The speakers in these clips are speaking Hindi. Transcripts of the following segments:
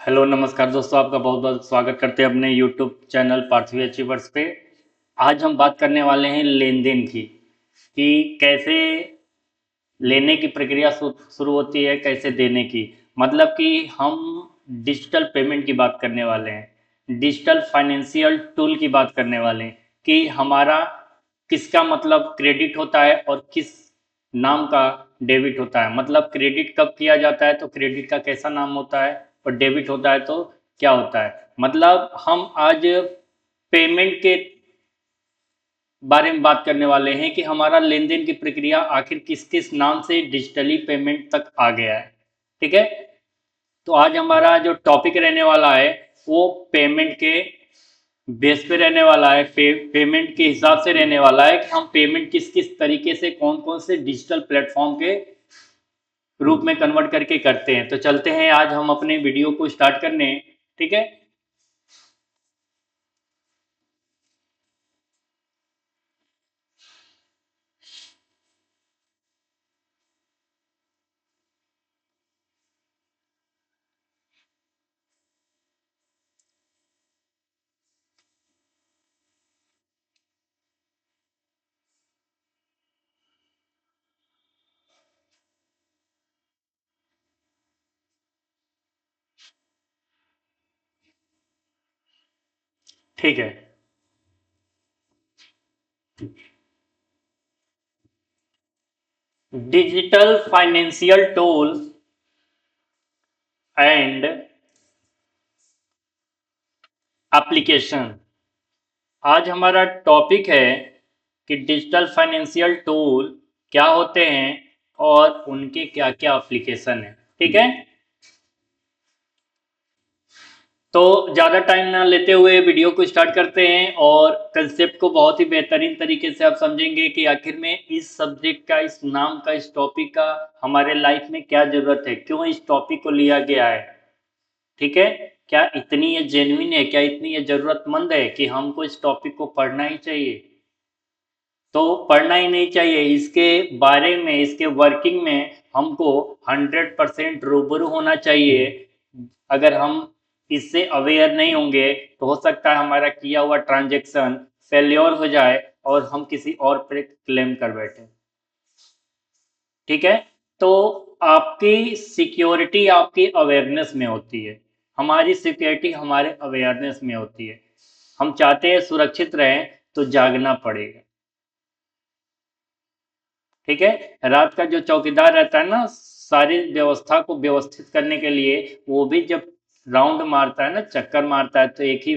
हेलो नमस्कार दोस्तों, आपका बहुत बहुत स्वागत करते हैं अपने यूट्यूब चैनल पार्थवी अचीवर्स पे। आज हम बात करने वाले हैं लेन देन की, कि कैसे लेने की प्रक्रिया शुरू होती है, कैसे देने की। मतलब कि हम डिजिटल पेमेंट की बात करने वाले हैं, डिजिटल फाइनेंशियल टूल की बात करने वाले हैं, कि हमारा किसका मतलब क्रेडिट होता है और किस नाम का डेबिट होता है। मतलब क्रेडिट कब किया जाता है तो क्रेडिट का कैसा नाम होता है, और डेबिट होता है तो क्या होता है। मतलब हम आज पेमेंट के बारे में बात करने वाले हैं कि हमारा लेन देन की प्रक्रिया आखिर किस किस नाम से डिजिटली पेमेंट तक आ गया है। ठीक है, तो आज हमारा जो टॉपिक रहने वाला है वो पेमेंट के बेस पे रहने वाला है, पेमेंट के हिसाब से रहने वाला है कि हम पेमेंट किस किस तरीके से कौन कौन से डिजिटल प्लेटफॉर्म के रूप में कन्वर्ट करके करते हैं। तो चलते हैं आज हम अपने वीडियो को स्टार्ट करने। ठीक है। ठीक है। Digital financial tool and application. आज हमारा टॉपिक है कि डिजिटल फाइनेंशियल टूल क्या होते हैं और उनके क्या क्या एप्लीकेशन है। ठीक है, तो ज़्यादा टाइम ना लेते हुए वीडियो को स्टार्ट करते हैं, और कंसेप्ट को बहुत ही बेहतरीन तरीके से आप समझेंगे कि आखिर में इस सब्जेक्ट का, इस नाम का, इस टॉपिक का हमारे लाइफ में क्या ज़रूरत है, क्यों इस टॉपिक को लिया गया है। ठीक है, क्या इतनी ये जेन्युइन है, क्या इतनी ये ज़रूरतमंद है कि हमको इस टॉपिक को पढ़ना ही चाहिए। तो पढ़ना ही नहीं चाहिए, इसके बारे में, इसके वर्किंग में हमको 100% रूबरू होना चाहिए। अगर हम इससे अवेयर नहीं होंगे तो हो सकता है हमारा किया हुआ ट्रांजैक्शन फेल्योर हो जाए और हम किसी और पर क्लेम कर बैठे। ठीक है, तो आपकी सिक्योरिटी आपकी अवेयरनेस में होती है, हमारी सिक्योरिटी हमारे अवेयरनेस में होती है। हम चाहते हैं सुरक्षित रहें तो जागना पड़ेगा। ठीक है, रात का जो चौकीदार रहता है ना, सारी व्यवस्था को व्यवस्थित करने के लिए, वो भी जब राउंड मारता है ना, चक्कर मारता है, तो एक ही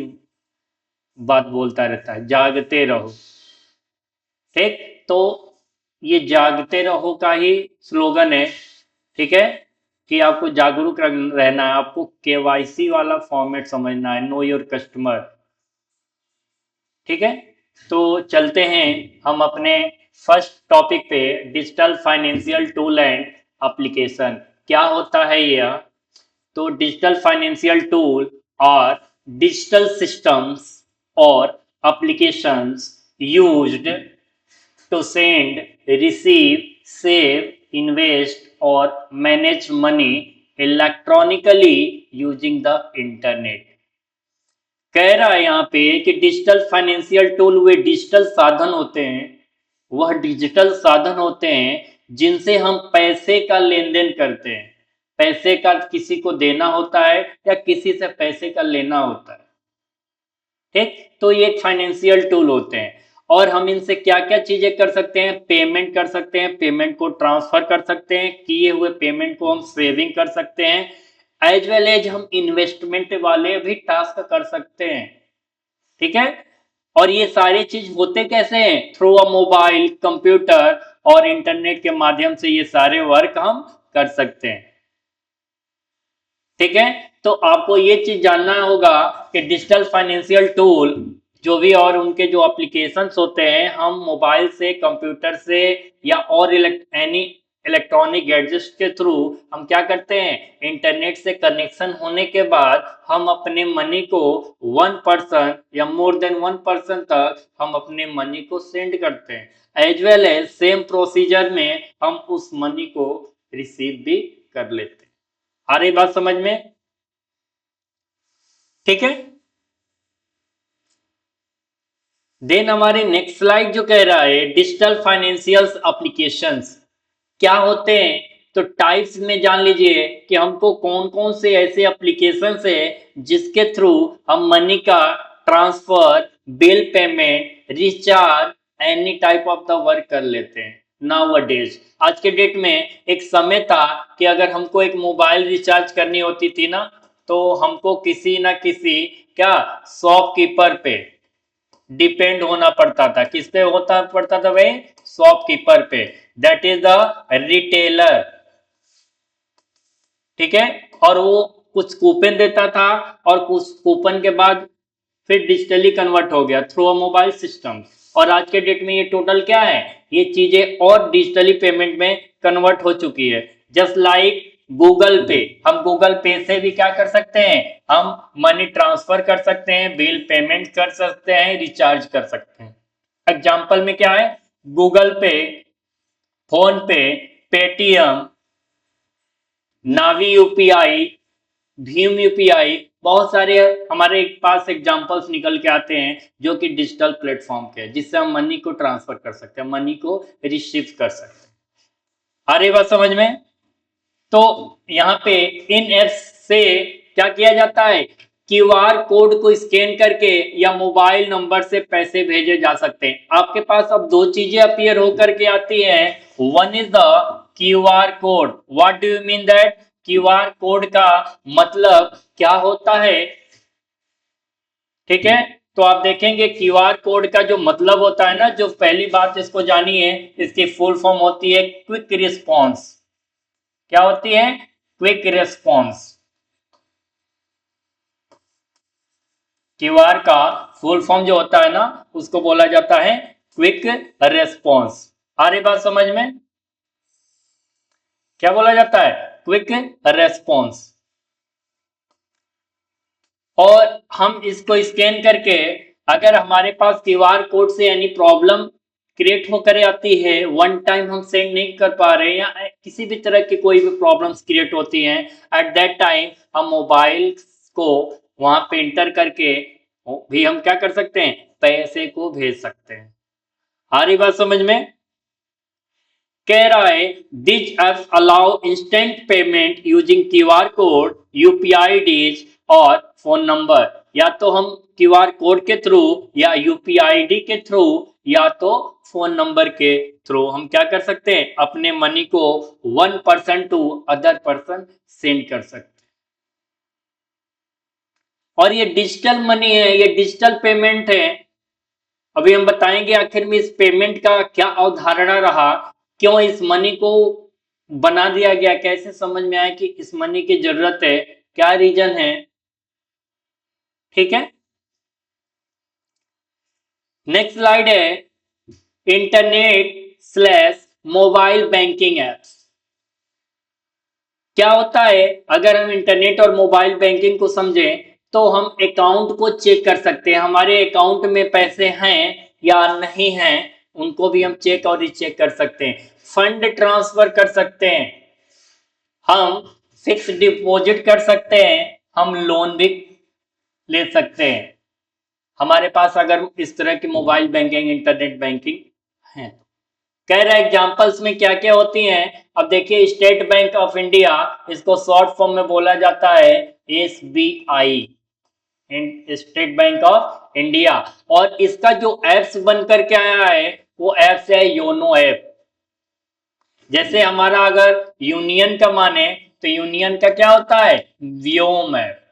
बात बोलता रहता है, जागते रहो। ठीक, तो ये जागते रहो का ही स्लोगन है। ठीक है, कि आपको जागरूक रहना है, आपको केवाईसी वाला फॉर्मेट समझना है, नो योर कस्टमर। ठीक है, तो चलते हैं हम अपने फर्स्ट टॉपिक पे, digital financial tool and application. क्या होता है यह? तो डिजिटल फाइनेंशियल टूल और डिजिटल सिस्टम्स और applications used to send, receive, save, invest or manage money electronically using the internet। कह रहा है यहाँ पे कि डिजिटल फाइनेंशियल टूल वे डिजिटल साधन होते हैं, वह डिजिटल साधन होते हैं जिनसे हम पैसे का लेन देन करते हैं। पैसे का किसी को देना होता है या किसी से पैसे का लेना होता है। ठीक, तो ये एक फाइनेंशियल टूल होते हैं, और हम इनसे क्या क्या चीजें कर सकते हैं? पेमेंट कर सकते हैं, पेमेंट को ट्रांसफर कर सकते हैं, किए हुए पेमेंट को हम सेविंग कर सकते हैं, एज वेल एज हम इन्वेस्टमेंट वाले भी टास्क कर सकते हैं। ठीक है, और ये सारी चीज होते कैसे हैं? थ्रू अ मोबाइल, कंप्यूटर और इंटरनेट के माध्यम से ये सारे वर्क हम कर सकते हैं। ठीक है, तो आपको ये चीज जानना होगा कि डिजिटल फाइनेंशियल टूल जो भी और उनके जो एप्लीकेशंस होते हैं, हम मोबाइल से, कंप्यूटर से या और एनी इलेक्ट्रॉनिक गैजेट्स के थ्रू हम क्या करते हैं? इंटरनेट से कनेक्शन होने के बाद हम अपने मनी को 1 पर्सन या मोर देन 1 पर्सन तक हम अपने मनी को सेंड करते हैं, as well as same procedure में हम उस मनी को रिसीव भी कर लेते हैं। आ रही बात समझ में? ठीक है। देन हमारे नेक्स्ट स्लाइड जो कह रहा है डिजिटल फाइनेंशियल एप्लीकेशंस क्या होते हैं, तो टाइप्स में जान लीजिए कि हमको कौन कौन से ऐसे एप्लीकेशंस है जिसके थ्रू हम मनी का transfer, bill payment, recharge, any type of the work कर लेते हैं नाउअडेज। आज के डेट में एक समय था कि अगर हमको एक मोबाइल रिचार्ज करनी होती थी ना, तो हमको किसी ना किसी क्या शॉपकीपर पे डिपेंड होना पड़ता था। किस पे होता पड़ता था भाई? शॉपकीपर पे, दैट इज द रिटेलर। ठीक है। और वो कुछ कूपन देता था और कुछ कूपन के बाद फिर डिजिटली कन्वर्ट हो गया थ्रू अ मोबाइल सिस्टम। और आज के डेट में ये टोटल क्या है, ये चीजें और डिजिटली पेमेंट में कन्वर्ट हो चुकी है। जस्ट लाइक गूगल पे, हम गूगल पे से भी क्या कर सकते हैं, हम मनी ट्रांसफर कर सकते हैं, बिल पेमेंट कर सकते हैं, रिचार्ज कर सकते हैं। एग्जाम्पल में क्या है, गूगल पे, फोन पे, पेटीएम, नावी यूपीआई, भीम यूपीआई, बहुत सारे हमारे पास एग्जांपल्स निकल के आते हैं जो कि डिजिटल प्लेटफॉर्म के हैं, जिससे हम मनी को ट्रांसफर कर सकते हैं, मनी को रिसीव कर सकते हैं। आ रही बात समझ में? तो यहाँ पे इन एप्स से क्या किया जाता है, क्यूआर कोड को स्कैन करके या मोबाइल नंबर से पैसे भेजे जा सकते हैं। आपके पास अब दो चीजें अपीयर होकर के आती हैं, one is the QR code. What do you mean that? QR code का मतलब क्या होता है? ठीक है, तो आप देखेंगे क्यूआर कोड का जो मतलब होता है ना, जो पहली बात इसको जानिए, इसकी फुल फॉर्म होती है क्विक रिस्पॉन्स। क्या होती है? Quick response. क्यूआर का फुल फॉर्म जो होता है ना, उसको बोला जाता है क्विक रेस्पॉन्स। आ रही बात समझ में? क्या बोला जाता है? Quick response. और हम इसको स्कैन करके, अगर हमारे पास क्यूआर कोड से एनी प्रॉब्लम क्रिएट होकर आती है, वन टाइम हम सेंड नहीं कर पा रहे हैं, या किसी भी तरह की कोई भी प्रॉब्लम्स क्रिएट होती हैं, एट दैट टाइम हम मोबाइल को वहां पे इंटर करके भी हम क्या कर सकते हैं, पैसे को भेज सकते हैं। आ रही बात समझ में? कह रहा है this apps allow instant payment using QR code, UPI IDs और फोन नंबर। या तो हम क्यूआर कोड के थ्रू, या यूपीआईडी के थ्रू, या तो फोन नंबर के थ्रू हम क्या कर सकते हैं, अपने मनी को one person to other person send कर सकते हैं। और ये डिजिटल मनी है, ये डिजिटल पेमेंट है। अभी हम बताएंगे आखिर में इस पेमेंट का क्या अवधारणा रहा, क्यों इस मनी को बना दिया गया, कैसे समझ में आया कि इस मनी की जरूरत है, क्या रीजन है। ठीक है। नेक्स्ट स्लाइड है internet slash mobile banking apps. क्या होता है, अगर हम इंटरनेट और मोबाइल बैंकिंग को समझें, तो हम अकाउंट को चेक कर सकते हैं, हमारे अकाउंट में पैसे हैं या नहीं हैं, उनको भी हम चेक और रिचेक कर सकते हैं। फंड ट्रांसफर कर सकते हैं, हम फिक्स डिपॉजिट कर सकते हैं, हम लोन भी ले सकते हैं, हमारे पास अगर इस तरह की मोबाइल बैंकिंग, इंटरनेट बैंकिंग है। कह रहे एग्जांपल्स में क्या क्या होती हैं। अब देखिए स्टेट बैंक ऑफ इंडिया, इसको शॉर्ट फॉर्म में बोला जाता है SBI, state bank of India. और इसका जो एप्स बन करके आया है, वो एप्स है योनो ऐप। जैसे हमारा अगर यूनियन का माने, तो यूनियन का क्या होता है, व्योम ऐप।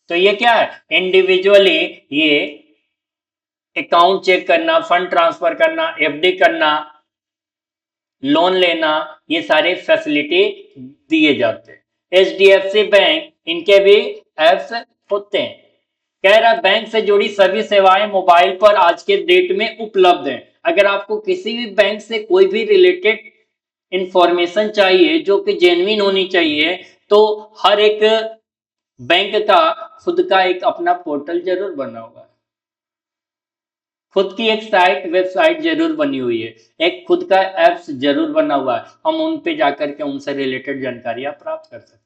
तो ये क्या है, इंडिविजुअली ये अकाउंट चेक करना, फंड ट्रांसफर करना, एफडी करना, लोन लेना, ये सारे फैसिलिटी दिए जाते हैं। एचडीएफसी बैंक, इनके भी एप्स होते हैं। कह रहा बैंक से जुड़ी सभी सेवाएं मोबाइल पर आज के डेट में उपलब्ध हैं। अगर आपको किसी भी बैंक से कोई भी रिलेटेड इंफॉर्मेशन चाहिए जो कि जेन्युइन होनी चाहिए, तो हर एक बैंक का खुद का एक अपना पोर्टल जरूर बना हुआ है, खुद की एक साइट, वेबसाइट जरूर बनी हुई है, एक खुद का एप्स जरूर बना हुआ है, हम उन पे जाकर के उनसे रिलेटेड जानकारियां प्राप्त कर सकते हैं।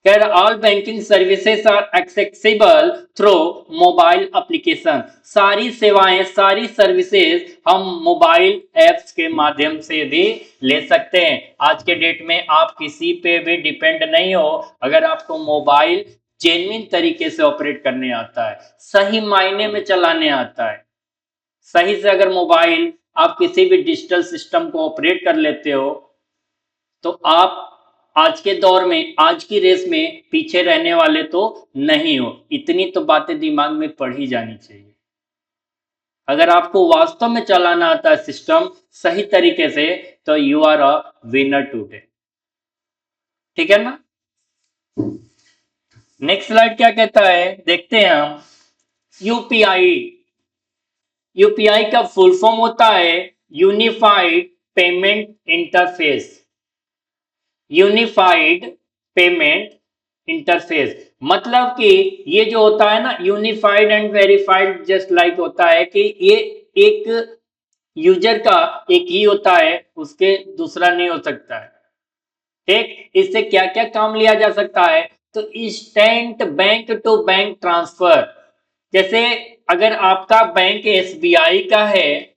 कह रहा all banking services are accessible through mobile application. सारी सेवाएं, सारी सर्विसेज हम मोबाइल एप्स के माध्यम से भी ले सकते हैं। आज के डेट में आप किसी पे भी डिपेंड नहीं हो, अगर आपको मोबाइल जेन्युइन तरीके से ऑपरेट करने आता है, सही मायने में चलाने आता है, सही से अगर मोबाइल आप किसी भी डिजिटल सिस्टम को ऑपरेट कर लेते हो, तो आप आज के दौर में, आज की रेस में पीछे रहने वाले तो नहीं हो। इतनी तो बातें दिमाग में पढ़ी जानी चाहिए। अगर आपको वास्तव में चलाना आता है सिस्टम सही तरीके से, तो you are a winner today. ठीक है ना? नेक्स्ट स्लाइड क्या कहता है, देखते हैं हम। यूपीआई। यूपीआई का फुल फॉर्म होता है unified payment interface. Unified payment interface मतलब कि ये जो होता है ना, unified and verified just like होता है कि ये एक यूजर का एक ही होता है, उसके दूसरा नहीं हो सकता है। ठीक, इससे क्या क्या काम लिया जा सकता है, तो instant bank to bank transfer. जैसे अगर आपका बैंक एसबीआई का है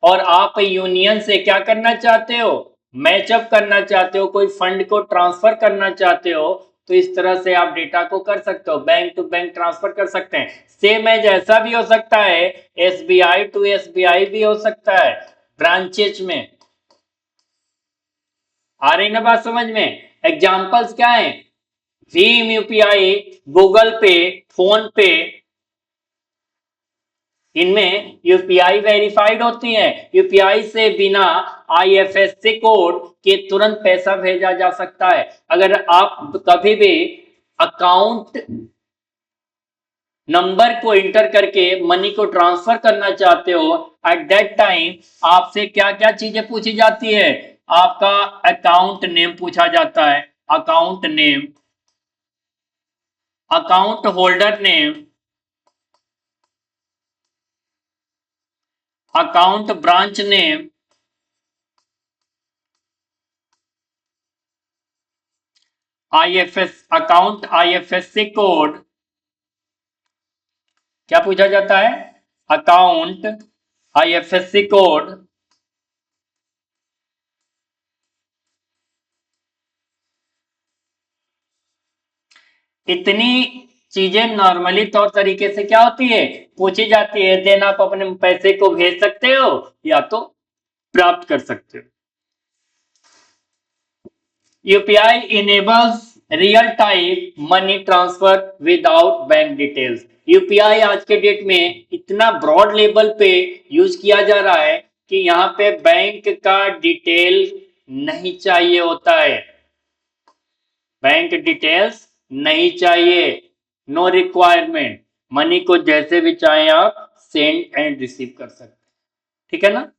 और आप यूनियन से क्या करना चाहते हो, मैचअप करना चाहते हो, कोई फंड को ट्रांसफर करना चाहते हो, तो इस तरह से आप डेटा को कर सकते हो, बैंक टू बैंक ट्रांसफर कर सकते हैं। सेम एज ऐसा भी हो सकता है, एसबीआई टू एसबीआई भी हो सकता है ब्रांचेज में। आ रही ना बात समझ में? एग्जाम्पल्स क्या है? भीम यूपीआई, गूगल पे, फोन पे, इनमें यूपीआई वेरीफाइड होती है। यूपीआई से बिना आईएफएससी कोड के तुरंत पैसा भेजा जा सकता है। अगर आप कभी भी अकाउंट नंबर को इंटर करके मनी को ट्रांसफर करना चाहते हो, एट दैट टाइम आपसे क्या क्या चीजें पूछी जाती है? आपका अकाउंट नेम पूछा जाता है, account name, account holder name, account branch name, IFS account IFSC code. क्या पूछा जाता है? Account IFSC code. इतनी चीजें नॉर्मली तौर तरीके से क्या होती है, पूछी जाती है, देन आप अपने पैसे को भेज सकते हो या तो प्राप्त कर सकते हो। UPI enables real time money transfer without bank details. UPI आज के डेट में इतना ब्रॉड लेवल पे यूज किया जा रहा है कि यहाँ पे बैंक का डिटेल नहीं चाहिए होता है, बैंक डिटेल्स नहीं चाहिए, नो रिक्वायरमेंट। मनी को जैसे भी चाहे आप सेंड एंड रिसीव कर सकते हैं। ठीक है ना?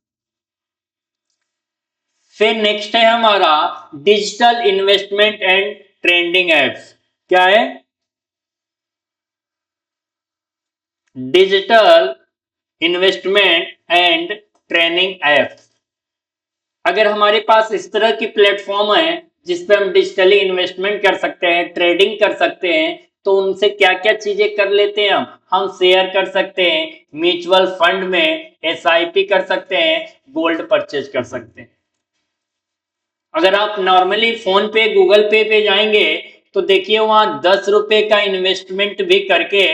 फिर नेक्स्ट है हमारा digital investment and trending apps. क्या है? Digital investment and training apps. अगर हमारे पास इस तरह की प्लेटफॉर्म है जिसपे हम डिजिटली इन्वेस्टमेंट कर सकते हैं, ट्रेडिंग कर सकते हैं, तो उनसे क्या क्या चीजें कर लेते हैं हम शेयर कर सकते हैं, म्यूचुअल फंड में एसआईपी कर सकते हैं, गोल्ड परचेज कर सकते हैं। अगर आप नॉर्मली फोन पे गूगल पे जाएंगे तो देखिए वहां 10 रुपए का इन्वेस्टमेंट भी करके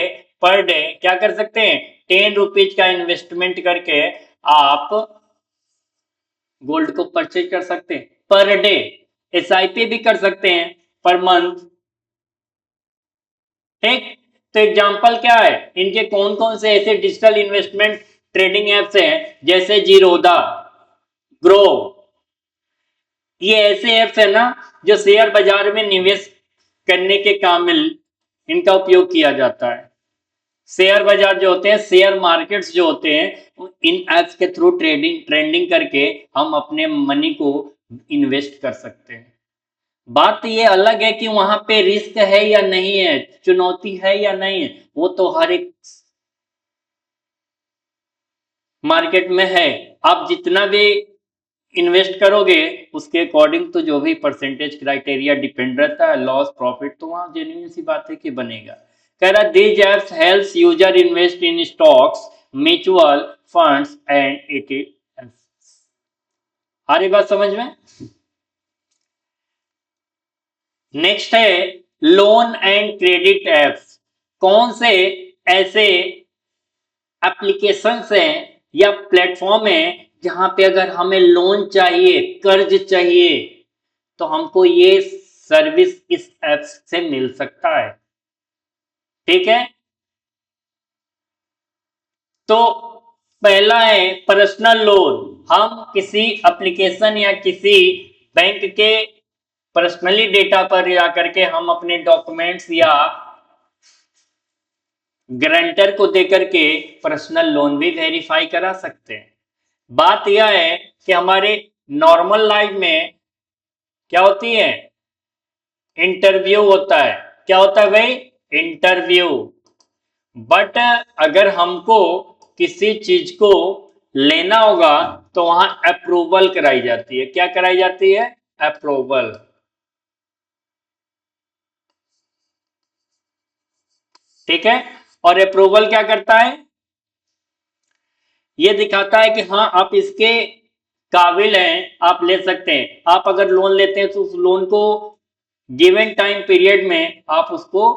पर डे क्या कर सकते हैं, 10 रुपीज का इन्वेस्टमेंट करके आप गोल्ड को परचेज कर सकते हैं पर डे। एसआईपी भी कर सकते हैं पर मंथ। ठीक, तो एग्जांपल क्या है इनके, कौन कौन से ऐसे डिजिटल इन्वेस्टमेंट ट्रेडिंग एप्स हैं, जैसे जीरोधा, ग्रो। ये ऐसे एप्स है ना जो शेयर बाजार में निवेश करने के काम में इनका उपयोग किया जाता है। शेयर बाजार जो होते हैं, शेयर मार्केट्स जो होते हैं, इन एप्स के थ्रू ट्रेडिंग करके हम अपने मनी को इन्वेस्ट कर सकते हैं। बात ये अलग है कि वहां पे रिस्क है या नहीं है, चुनौती है या नहीं है, वो तो हर एक मार्केट में है। आप जितना भी इन्वेस्ट करोगे उसके अकॉर्डिंग तो जो भी परसेंटेज क्राइटेरिया डिपेंड रहता है, लॉस प्रॉफिट, तो वहां जेन्युइन सी बात है कि बनेगा। कह रहा these apps helps user invest in stocks, mutual funds and ETFs। आ रही बात समझ में? नेक्स्ट है लोन एंड क्रेडिट एप्स। कौन से ऐसे एप्लीकेशंस हैं या प्लेटफॉर्म है जहां पे अगर हमें लोन चाहिए, कर्ज चाहिए, तो हमको ये सर्विस इस ऐप से मिल सकता है। ठीक है, तो पहला है पर्सनल लोन। हम किसी एप्लीकेशन या किसी बैंक के पर्सनली डेटा पर जाकर के हम अपने डॉक्यूमेंट्स या गारंटर को देकर के पर्सनल लोन भी वेरीफाई करा सकते हैं। बात यह है कि हमारे नॉर्मल लाइफ में क्या होती है, इंटरव्यू होता है। क्या होता है भाई? इंटरव्यू। बट अगर हमको किसी चीज को लेना होगा तो वहां अप्रूवल कराई जाती है। क्या कराई जाती है? अप्रूवल। ठीक है, और अप्रूवल क्या करता है? ये दिखाता है कि हाँ आप इसके काबिल हैं, आप ले सकते हैं। आप अगर लोन लेते हैं तो उस लोन को गिवन टाइम पीरियड में आप उसको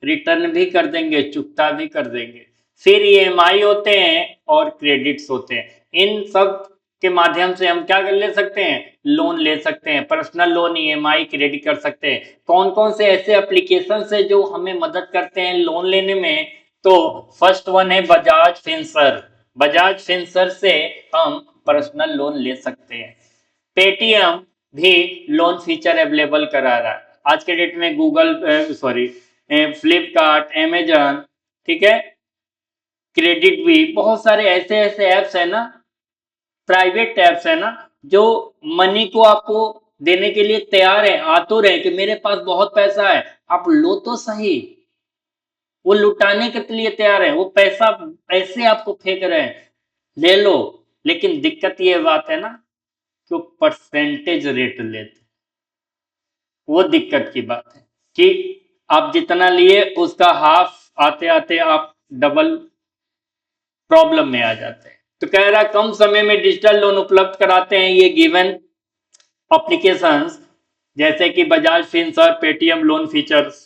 रिटर्न भी कर देंगे, चुकता भी कर देंगे। फिर EMI होते हैं और क्रेडिट्स होते हैं। इन सब के माध्यम से हम क्या कर ले सकते हैं? लोन ले सकते हैं। पर्सनल लोन, EMI, क्रेडिट कर सकते हैं। कौन कौन से ऐसे एप्लीकेशन है जो हमें मदद करते हैं लोन लेने में? तो फर्स्ट वन है बजाज फिंसर्व। बजाज फिंसर्व से हम पर्सनल लोन ले सकते हैं। पेटीएम भी लोन फीचर अवेलेबल करा रहा है आज के डेट में। गूगल फ्लिपकार्ट, अमेजन, ठीक है, क्रेडिट भी, बहुत सारे ऐसे ऐसे ऐप्स है ना, प्राइवेट ऐप्स है ना, जो मनी को आपको देने के लिए तैयार है, आतुर है कि मेरे पास बहुत पैसा है, आप लो तो सही। वो लुटाने के लिए तैयार है, वो पैसा ऐसे आपको फेंक रहे हैं, ले लो। लेकिन दिक्कत ये बात है ना कि वो परसेंटेज रेट लेते, वो दिक्कत की बात है कि आप जितना लिए उसका हाफ आते आते आप डबल प्रॉब्लम में आ जाते हैं। तो कह रहा कम समय में डिजिटल लोन उपलब्ध कराते हैं ये गिवन एप्लीकेशंस, जैसे कि Bajaj Finserv, Paytm loan features.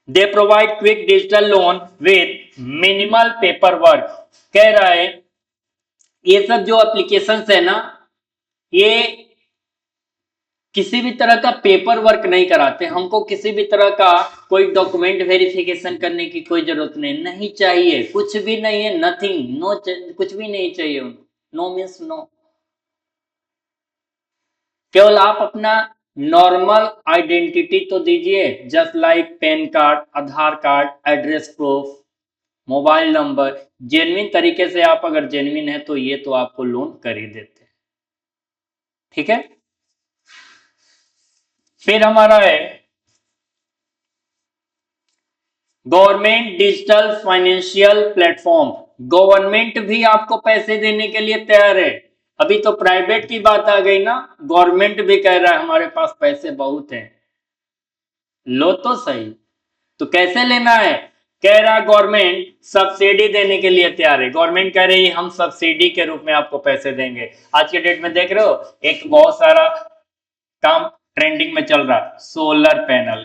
They provide quick digital loan with minimal paper work. कह रहा है ये सब जो एप्लीकेशंस है ना, ये किसी भी तरह का पेपर वर्क नहीं कराते। हमको किसी भी तरह का कोई डॉक्यूमेंट वेरिफिकेशन करने की कोई जरूरत नहीं चाहिए। कुछ भी नहीं है, नथिंग, नो, कुछ भी नहीं चाहिए। No means no. केवल आप अपना नॉर्मल आइडेंटिटी तो दीजिए, just like PAN card, Aadhaar card, address proof, mobile number. Genuine तरीके से आप अगर जेन्युइन है तो ये तो आपको लोन कर ही देते हैं। ठीक है, फिर हमारा है government digital financial platform. Government भी आपको पैसे देने के लिए तैयार है। अभी तो प्राइवेट की बात आ गई ना, गवर्नमेंट भी कह रहा है हमारे पास पैसे बहुत हैं, लो तो सही। तो कैसे लेना है? कह रहा गवर्नमेंट सब्सिडी देने के लिए तैयार है। गवर्नमेंट कह रही है हम सब्सिडी के रूप में आपको पैसे देंगे। आज के डेट में देख रहे हो एक बहुत सारा काम ट्रेंडिंग में चल रहा है, सोलर पैनल।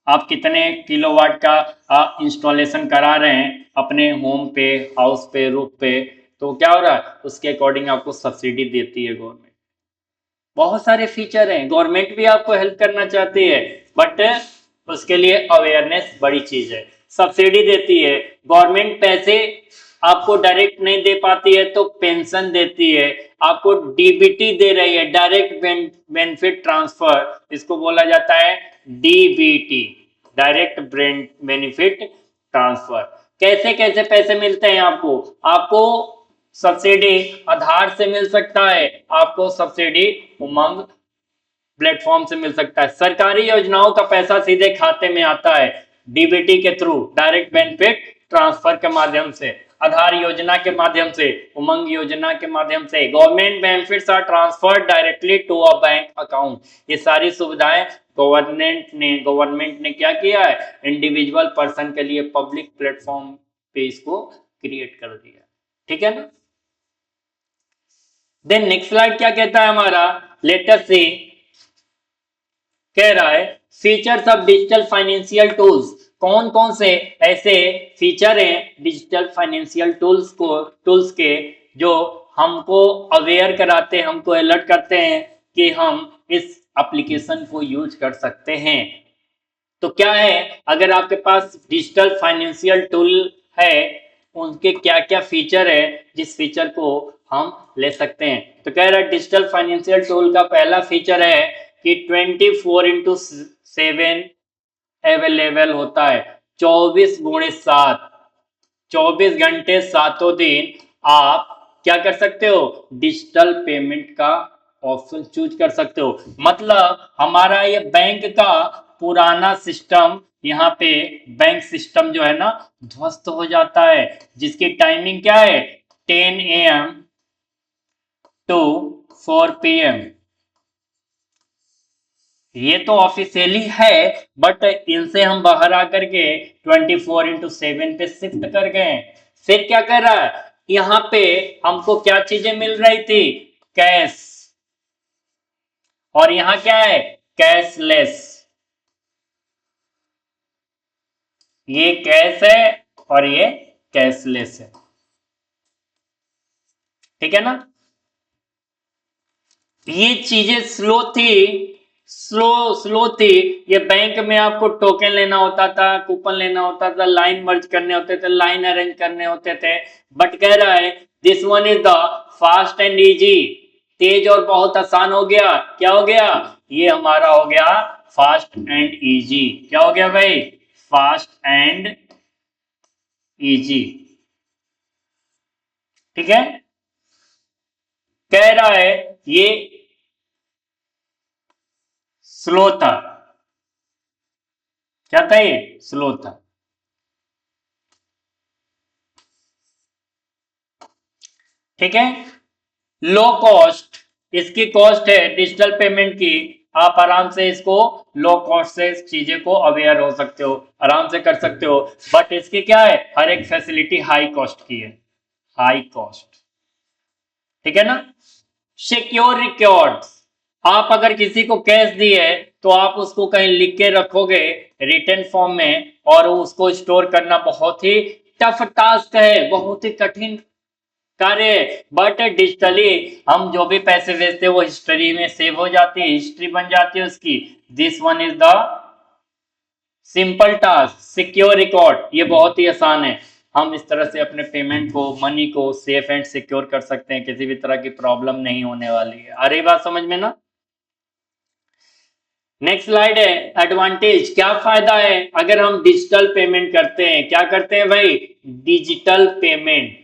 आप कितने किलोवाट का इंस्टॉलेशन करा रहे हैं अपने होम पे, हाउस पे, रूफ पे, तो क्या हो रहा है उसके अकॉर्डिंग आपको सब्सिडी देती है गवर्नमेंट। बहुत सारे फीचर हैं, गवर्नमेंट भी आपको हेल्प करना चाहती है, बट उसके लिए अवेयरनेस बड़ी चीज है। सब्सिडी देती है गवर्नमेंट, पैसे आपको डायरेक्ट नहीं दे पाती है तो पेंशन देती है, आपको डीबीटी दे रही है, डायरेक्ट बेनिफिट ट्रांसफर, इसको बोला जाता है डीबीटी, डायरेक्ट बेनिफिट ट्रांसफर। कैसे कैसे पैसे मिलते हैं आपको? आपको सब्सिडी आधार से मिल सकता है, आपको सब्सिडी उमंग प्लेटफॉर्म से मिल सकता है। सरकारी योजनाओं का पैसा सीधे खाते में आता है डीबीटी के थ्रू, डायरेक्ट बेनिफिट ट्रांसफर के माध्यम से। आधार योजना के माध्यम से, उमंग योजना के माध्यम से, government benefits are transferred directly to a bank account. ये सारी सुविधाएं गवर्नमेंट ने क्या किया है, इंडिविजुअल पर्सन के लिए पब्लिक प्लेटफॉर्म पे इसको क्रिएट कर दिया। ठीक है ना। देन नेक्स्ट स्लाइड क्या कहता है हमारा, लेट अस सी, कह रहा है features of digital financial tools. कौन कौन से ऐसे फीचर हैं डिजिटल फाइनेंशियल टूल्स के जो हमको अवेयर कराते हैं, हमको अलर्ट करते हैं कि हम इस एप्लीकेशन को यूज कर सकते हैं। तो क्या है, अगर आपके पास डिजिटल फाइनेंशियल टूल है, उनके क्या क्या फीचर है जिस फीचर को हम ले सकते हैं। तो कह रहा है डिजिटल फाइनेंशियल टूल का पहला फीचर है कि 24/7 अवेलेबल होता है। 24x7, 24 घंटे 7 दिन आप क्या कर सकते हो, डिजिटल पेमेंट का ऑप्शन चूज कर सकते हो। मतलब हमारा ये बैंक का पुराना सिस्टम, यहाँ पे बैंक सिस्टम जो है ना ध्वस्त हो जाता है, जिसकी टाइमिंग क्या है, 10 AM टू 4 PM। ये तो ऑफिशियली है, बट इनसे हम बाहर आकर के 24/7 पे शिफ्ट कर गए। फिर क्या कर रहा है, यहाँ पे हमको क्या चीजें मिल रही थी, कैश, और यहाँ क्या है, कैशलेस। ये कैश है और ये कैशलेस है। ठीक है ना। ये चीजें स्लो थी। ये बैंक में आपको टोकन लेना होता था, कूपन लेना होता था, लाइन मर्ज करने होते थे, लाइन अरेंज करने होते थे। बट कह रहा है this one is the fast and easy, तेज और बहुत आसान हो गया। क्या हो गया, ये हमारा हो गया फास्ट एंड इजी। क्या हो गया भाई, फास्ट एंड इजी। ठीक है। कह रहा है ये स्लो था। क्या था, ये स्लो था। ठीक है। लो कॉस्ट, इसकी कॉस्ट है डिजिटल पेमेंट की, आप आराम से इसको लो कॉस्ट से इस चीजें को अवेयर हो सकते हो, आराम से कर सकते हो। बट इसकी क्या है, हर एक फैसिलिटी हाई कॉस्ट की है, हाई कॉस्ट। ठीक है ना। सिक्योर रिकॉर्ड्स, आप अगर किसी को कैश दिए तो आप उसको कहीं लिख के रखोगे रिटर्न फॉर्म में, और उसको स्टोर करना बहुत ही टफ टास्क है, बहुत ही कठिन कार्य। बट डिजिटली हम जो भी पैसे भेजते हैं वो हिस्ट्री में सेव हो जाती है, हिस्ट्री बन जाती है उसकी। This one is the simple task, secure record. ये बहुत ही आसान है। हम इस तरह से अपने पेमेंट को, मनी को सेफ एंड सिक्योर कर सकते हैं, किसी भी तरह की प्रॉब्लम नहीं होने वाली है। आ रही बात समझ में ना। नेक्स्ट स्लाइड है एडवांटेज, क्या फायदा है अगर हम डिजिटल पेमेंट करते हैं। क्या करते हैं भाई, डिजिटल पेमेंट।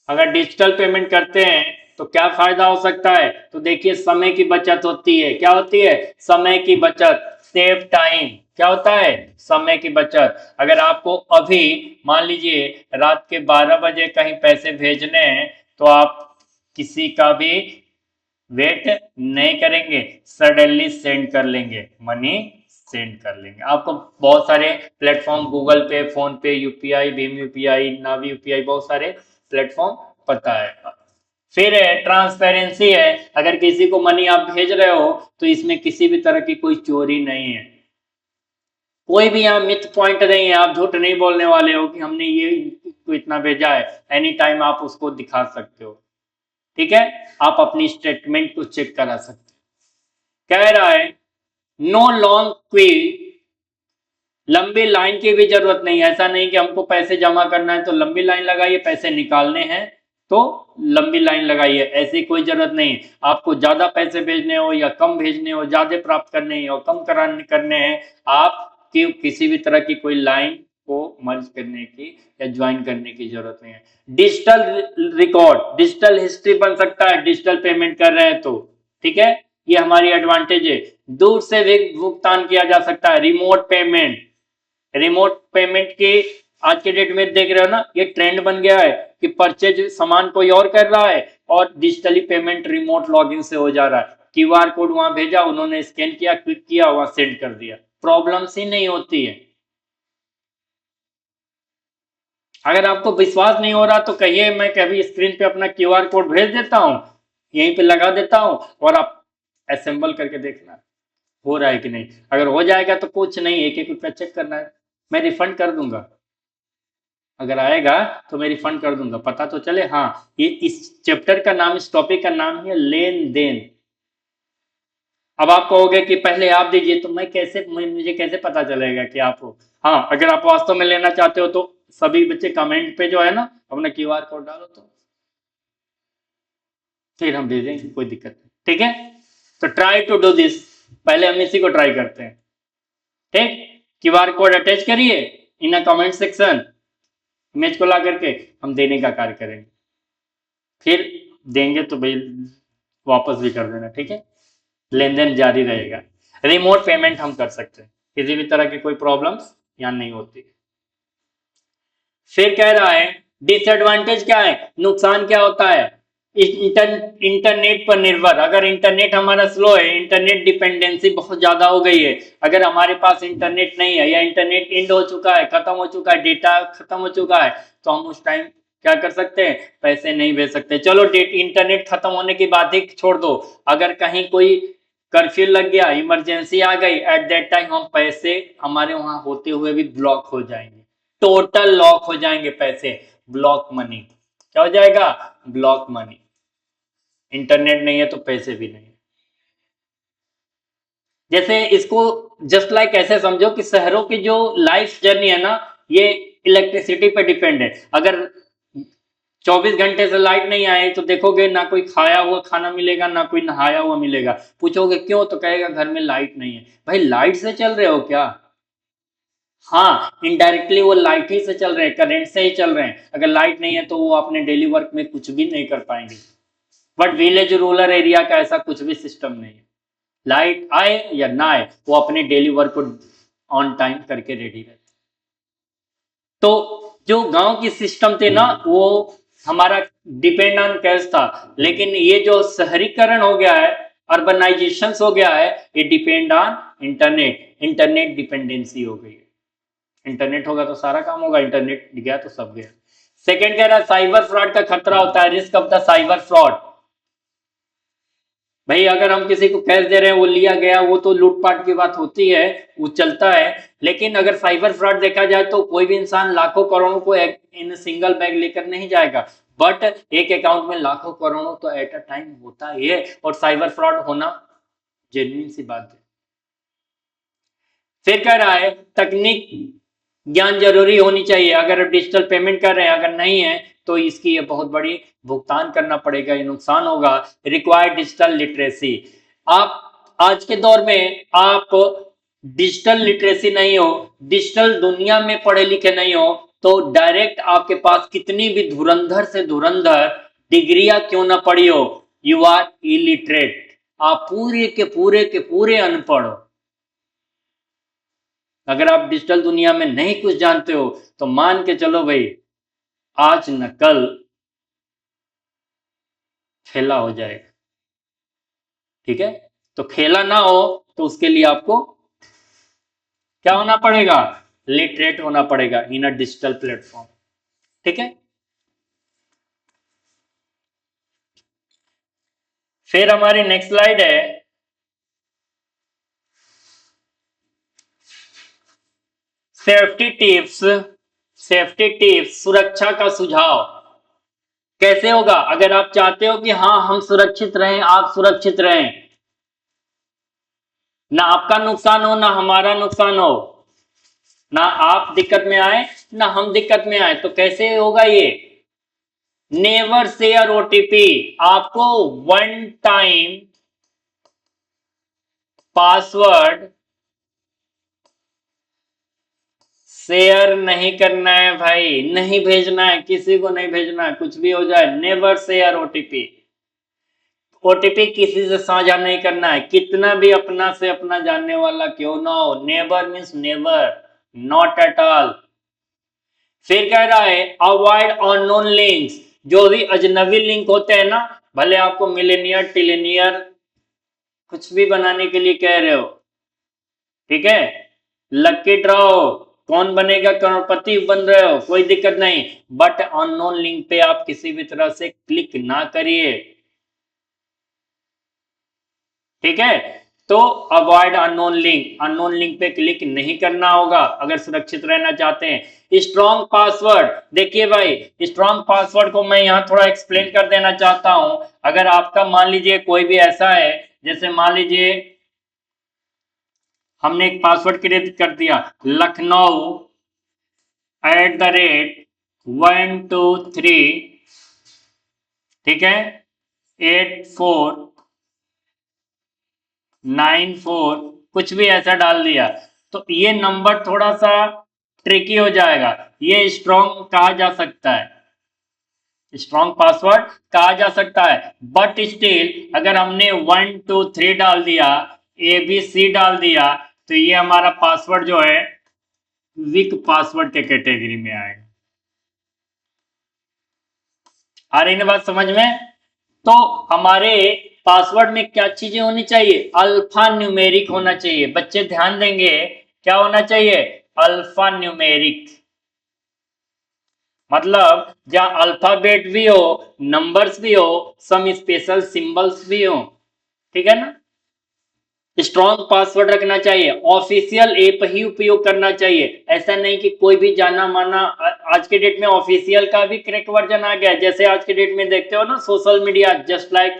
अगर डिजिटल पेमेंट करते हैं तो क्या फायदा हो सकता है, तो देखिए समय की बचत होती है। क्या होती है, समय की बचत, सेव टाइम। क्या होता है, समय की बचत। अगर आपको अभी मान लीजिए रात के 12 बजे कहीं पैसे भेजने हैं, तो आप किसी का भी वेट नहीं करेंगे, सडनली सेंड कर लेंगे, मनी सेंड कर लेंगे। आपको बहुत सारे प्लेटफॉर्म, गूगल पे, फोन पे, यूपीआई, भीम यूपीआई, नावी यूपीआई, बहुत सारे प्लेटफॉर्म पता है। फिर है ट्रांसपेरेंसी है, अगर किसी को मनी आप भेज रहे हो तो इसमें किसी भी तरह की कोई चोरी नहीं है, कोई भी यहाँ मिथ पॉइंट नहीं है, आप झूठ नहीं बोलने वाले हो कि हमने ये इतना भेजा है। एनी टाइम आप उसको दिखा सकते हो। ठीक है, आप अपनी स्टेटमेंट को चेक करा सकते हो। कह रहा है नो लॉन्ग क्वी, लंबी लाइन की भी जरूरत नहीं है। ऐसा नहीं कि हमको पैसे जमा करना है तो लंबी लाइन लगाइए, पैसे निकालने हैं तो लंबी लाइन लगाइए, ऐसी कोई जरूरत नहीं। आपको ज्यादा पैसे भेजने हो या कम भेजने हो, ज्यादा प्राप्त करने हैं और कम करने हैं, आप किसी भी तरह की कोई लाइन को मर्ज करने की या ज्वाइन करने की जरूरत नहीं है। डिजिटल रिकॉर्ड, डिजिटल हिस्ट्री बन सकता है डिजिटल पेमेंट कर रहे हैं तो। ठीक है, ये हमारी एडवांटेज है। दूर से भी भुगतान किया जा सकता है, रिमोट पेमेंट। रिमोट पेमेंट के आज के डेट में देख रहे हो ना, ये ट्रेंड बन गया है कि परचेज सामान कोई और कर रहा है और डिजिटली पेमेंट रिमोट लॉगिन से हो जा रहा है। क्यूआर कोड वहां भेजा, उन्होंने स्कैन किया, क्लिक किया, वहां सेंड कर दिया, प्रॉब्लम्स ही नहीं होती है। अगर आपको विश्वास नहीं हो रहा तो कहिए, मैं कभी स्क्रीन पे अपना क्यूआर कोड भेज देता हूँ, यहीं पे लगा देता हूँ और आप असेंबल करके देखना हो रहा है कि नहीं। अगर हो जाएगा तो कुछ नहीं, एक एक रुपया चेक करना है, मैं रिफंड कर दूंगा। अगर आएगा तो मैं रिफंड कर दूंगा, पता तो चले। हाँ, ये इस चैप्टर का नाम, इस टॉपिक का नाम है लेन देन। अब आप कहोगे कि पहले आप दीजिए, तो मुझे कैसे पता चलेगा कि आप हो। हाँ, अगर आप वास्तव में लेना चाहते हो तो सभी बच्चे कमेंट पे जो है ना अपना क्यूआर कोड डालो, तो फिर हम दे देंगे, कोई दिक्कत नहीं। ठीक है, तो ट्राई टू डू दिस, पहले हम इसी को ट्राई करते हैं। ठीक, क्यूआर कोड अटैच करिए इन अ कमेंट सेक्शन, इमेज को ला करके हम देने का कार्य करेंगे, फिर देंगे तो भाई वापस भी कर देना। ठीक है, लेन देन जारी रहेगा। रिमोट पेमेंट हम कर सकते हैं, किसी भी तरह की कोई प्रॉब्लम्स यहाँ नहीं होती। फिर कह रहा है डिसएडवांटेज क्या है, नुकसान क्या होता है इंटरनेट पर निर्भर। अगर इंटरनेट हमारा स्लो है, इंटरनेट डिपेंडेंसी बहुत ज्यादा हो गई है, अगर हमारे पास इंटरनेट नहीं है या इंटरनेट एंड हो चुका है, खत्म हो चुका है, डेटा खत्म हो चुका है, तो हम उस टाइम क्या कर सकते हैं, पैसे नहीं भेज सकते। चलो इंटरनेट खत्म होने की बात ही छोड़ दो, अगर कहीं कोई कर्फ्यू लग गया, इमरजेंसी आ गई, एट दैट टाइम हम पैसे हमारे वहां होते हुए भी ब्लॉक हो जाएंगे, टोटल लॉक हो जाएंगे पैसे, ब्लॉक मनी। क्या हो जाएगा, ब्लॉक मनी। इंटरनेट नहीं है तो पैसे भी नहीं। जैसे इसको जस्ट लाइक ऐसे समझो कि शहरों की जो लाइफ जर्नी है ना, ये इलेक्ट्रिसिटी पे डिपेंड है। अगर 24 घंटे से लाइट नहीं आए तो देखोगे ना कोई खाया हुआ खाना मिलेगा, ना कोई नहाया हुआ मिलेगा। पूछोगे क्यों, तो कहेगा घर में लाइट नहीं है। भाई लाइट से चल रहे हो क्या, हाँ, इनडायरेक्टली वो लाइट ही से चल रहे हैं, करंट से ही चल रहे हैं। अगर लाइट नहीं है तो वो अपने डेली वर्क में कुछ भी नहीं कर पाएंगे। बट विलेज रूरल एरिया का ऐसा कुछ भी सिस्टम नहीं है, लाइट आए या ना आए वो अपने डेली वर्क को ऑन टाइम करके रेडी रहते। तो जो गांव की सिस्टम थे ना, वो हमारा डिपेंड ऑन कैश था, लेकिन ये जो शहरीकरण हो गया है, अर्बनाइजेशन हो गया है, ये depend on internet, internet dependency हो गई है। इंटरनेट होगा तो सारा काम होगा, इंटरनेट गया तो सब गया। सेकंड कह रहा है साइबर फ्रॉड का खतरा होता है, risk of the cyber fraud. भाई अगर हम किसी को कैश दे रहे हैं, वो लिया गया, वो तो लूटपाट की बात होती है, वो चलता है। लेकिन अगर साइबर फ्रॉड देखा जाए तो कोई भी इंसान लाखों करोड़ों को इन सिंगल बैग लेकर नहीं जाएगा, बट एक अकाउंट में लाखों करोड़ों तो एट अ टाइम होता ही है, और साइबर फ्रॉड होना जेन्युइन सी बात है। फिर कह रहा है तकनीक ज्ञान जरूरी होनी चाहिए, अगर डिजिटल पेमेंट कर रहे हैं, अगर नहीं है तो इसकी ये बहुत बड़ी भुगतान करना पड़ेगा, ये नुकसान होगा। रिक्वायर्ड डिजिटल लिटरेसी, आप आज के दौर में आप डिजिटल लिटरेसी नहीं हो, डिजिटल दुनिया में पढ़े लिखे नहीं हो, तो डायरेक्ट आपके पास कितनी भी धुरंधर से धुरंधर डिग्रियां क्यों ना पढ़ी हो, यू आर इलिटरेट, आप पूरे के पूरे अनपढ़ हो। अगर आप डिजिटल दुनिया में नहीं कुछ जानते हो तो मान के चलो भाई, आज न कल खेला हो जाएगा। ठीक है, तो खेला ना हो तो उसके लिए आपको क्या होना पड़ेगा, लिटरेट होना पड़ेगा इन अ डिजिटल प्लेटफॉर्म। ठीक है, फिर हमारी नेक्स्ट स्लाइड है सेफ्टी टिप्स। सेफ्टी टिप्स, सुरक्षा का सुझाव। कैसे होगा, अगर आप चाहते हो कि हाँ हम सुरक्षित रहें, आप सुरक्षित रहें, ना आपका नुकसान हो ना हमारा नुकसान हो, ना आप दिक्कत में आए ना हम दिक्कत में आए, तो कैसे होगा ये, नेवर शेयर ओटीपी। आपको वन टाइम पासवर्ड शेयर नहीं करना है भाई, नहीं भेजना है, किसी को नहीं भेजना है, कुछ भी हो जाए, नेवर शेयर ओटीपी। ओटीपी किसी से साझा नहीं करना है, कितना भी अपना से अपना जानने वाला क्यों ना हो, never means never. Not at all. फिर कह रहा है अवॉइड अननोन लिंक्स, जो भी अजनबी लिंक होते हैं ना, भले आपको मिलेनियर टिलेनियर कुछ भी बनाने के लिए कह रहे हो, ठीक है, लकी ड्रॉ, कौन बनेगा करोड़पति बन रहे हो, कोई दिक्कत नहीं, बट अननोन लिंक पे आप किसी भी तरह से क्लिक ना करिए, ठीक है। तो अवॉइड अननोन लिंक पे क्लिक नहीं करना होगा अगर सुरक्षित रहना चाहते हैं। स्ट्रॉन्ग पासवर्ड, देखिए भाई, स्ट्रॉन्ग पासवर्ड को मैं यहाँ थोड़ा एक्सप्लेन कर देना चाहता हूं। अगर आपका मान लीजिए कोई भी ऐसा है, जैसे मान लीजिए हमने एक पासवर्ड क्रिएट कर दिया, Lucknow@123, ठीक है, 8494, कुछ भी ऐसा डाल दिया, तो ये नंबर थोड़ा सा ट्रिकी हो जाएगा, ये स्ट्रॉन्ग कहा जा सकता है, स्ट्रॉन्ग पासवर्ड कहा जा सकता है, बट स्टिल अगर हमने 123 डाल दिया, ABC डाल दिया, तो ये हमारा पासवर्ड जो है वीक पासवर्ड के कैटेगरी में आएगा। आ रही ना बात समझ में? तो हमारे पासवर्ड में क्या चीजें होनी चाहिए, अल्फा न्यूमेरिक होना चाहिए, बच्चे ध्यान देंगे, क्या होना चाहिए, अल्फा न्यूमेरिक, मतलब जहां अल्फाबेट भी हो, नंबर्स भी हो, सम स्पेशल सिंबल्स भी हो, ठीक है ना। स्ट्रॉन्ग पासवर्ड रखना चाहिए, ऑफिशियल ऐप ही उपयोग करना चाहिए, ऐसा नहीं कि कोई भी जाना माना, आज के डेट में ऑफिशियल का भी क्रैक वर्जन आ गया, जैसे आज के डेट में देखते हो ना social media, just like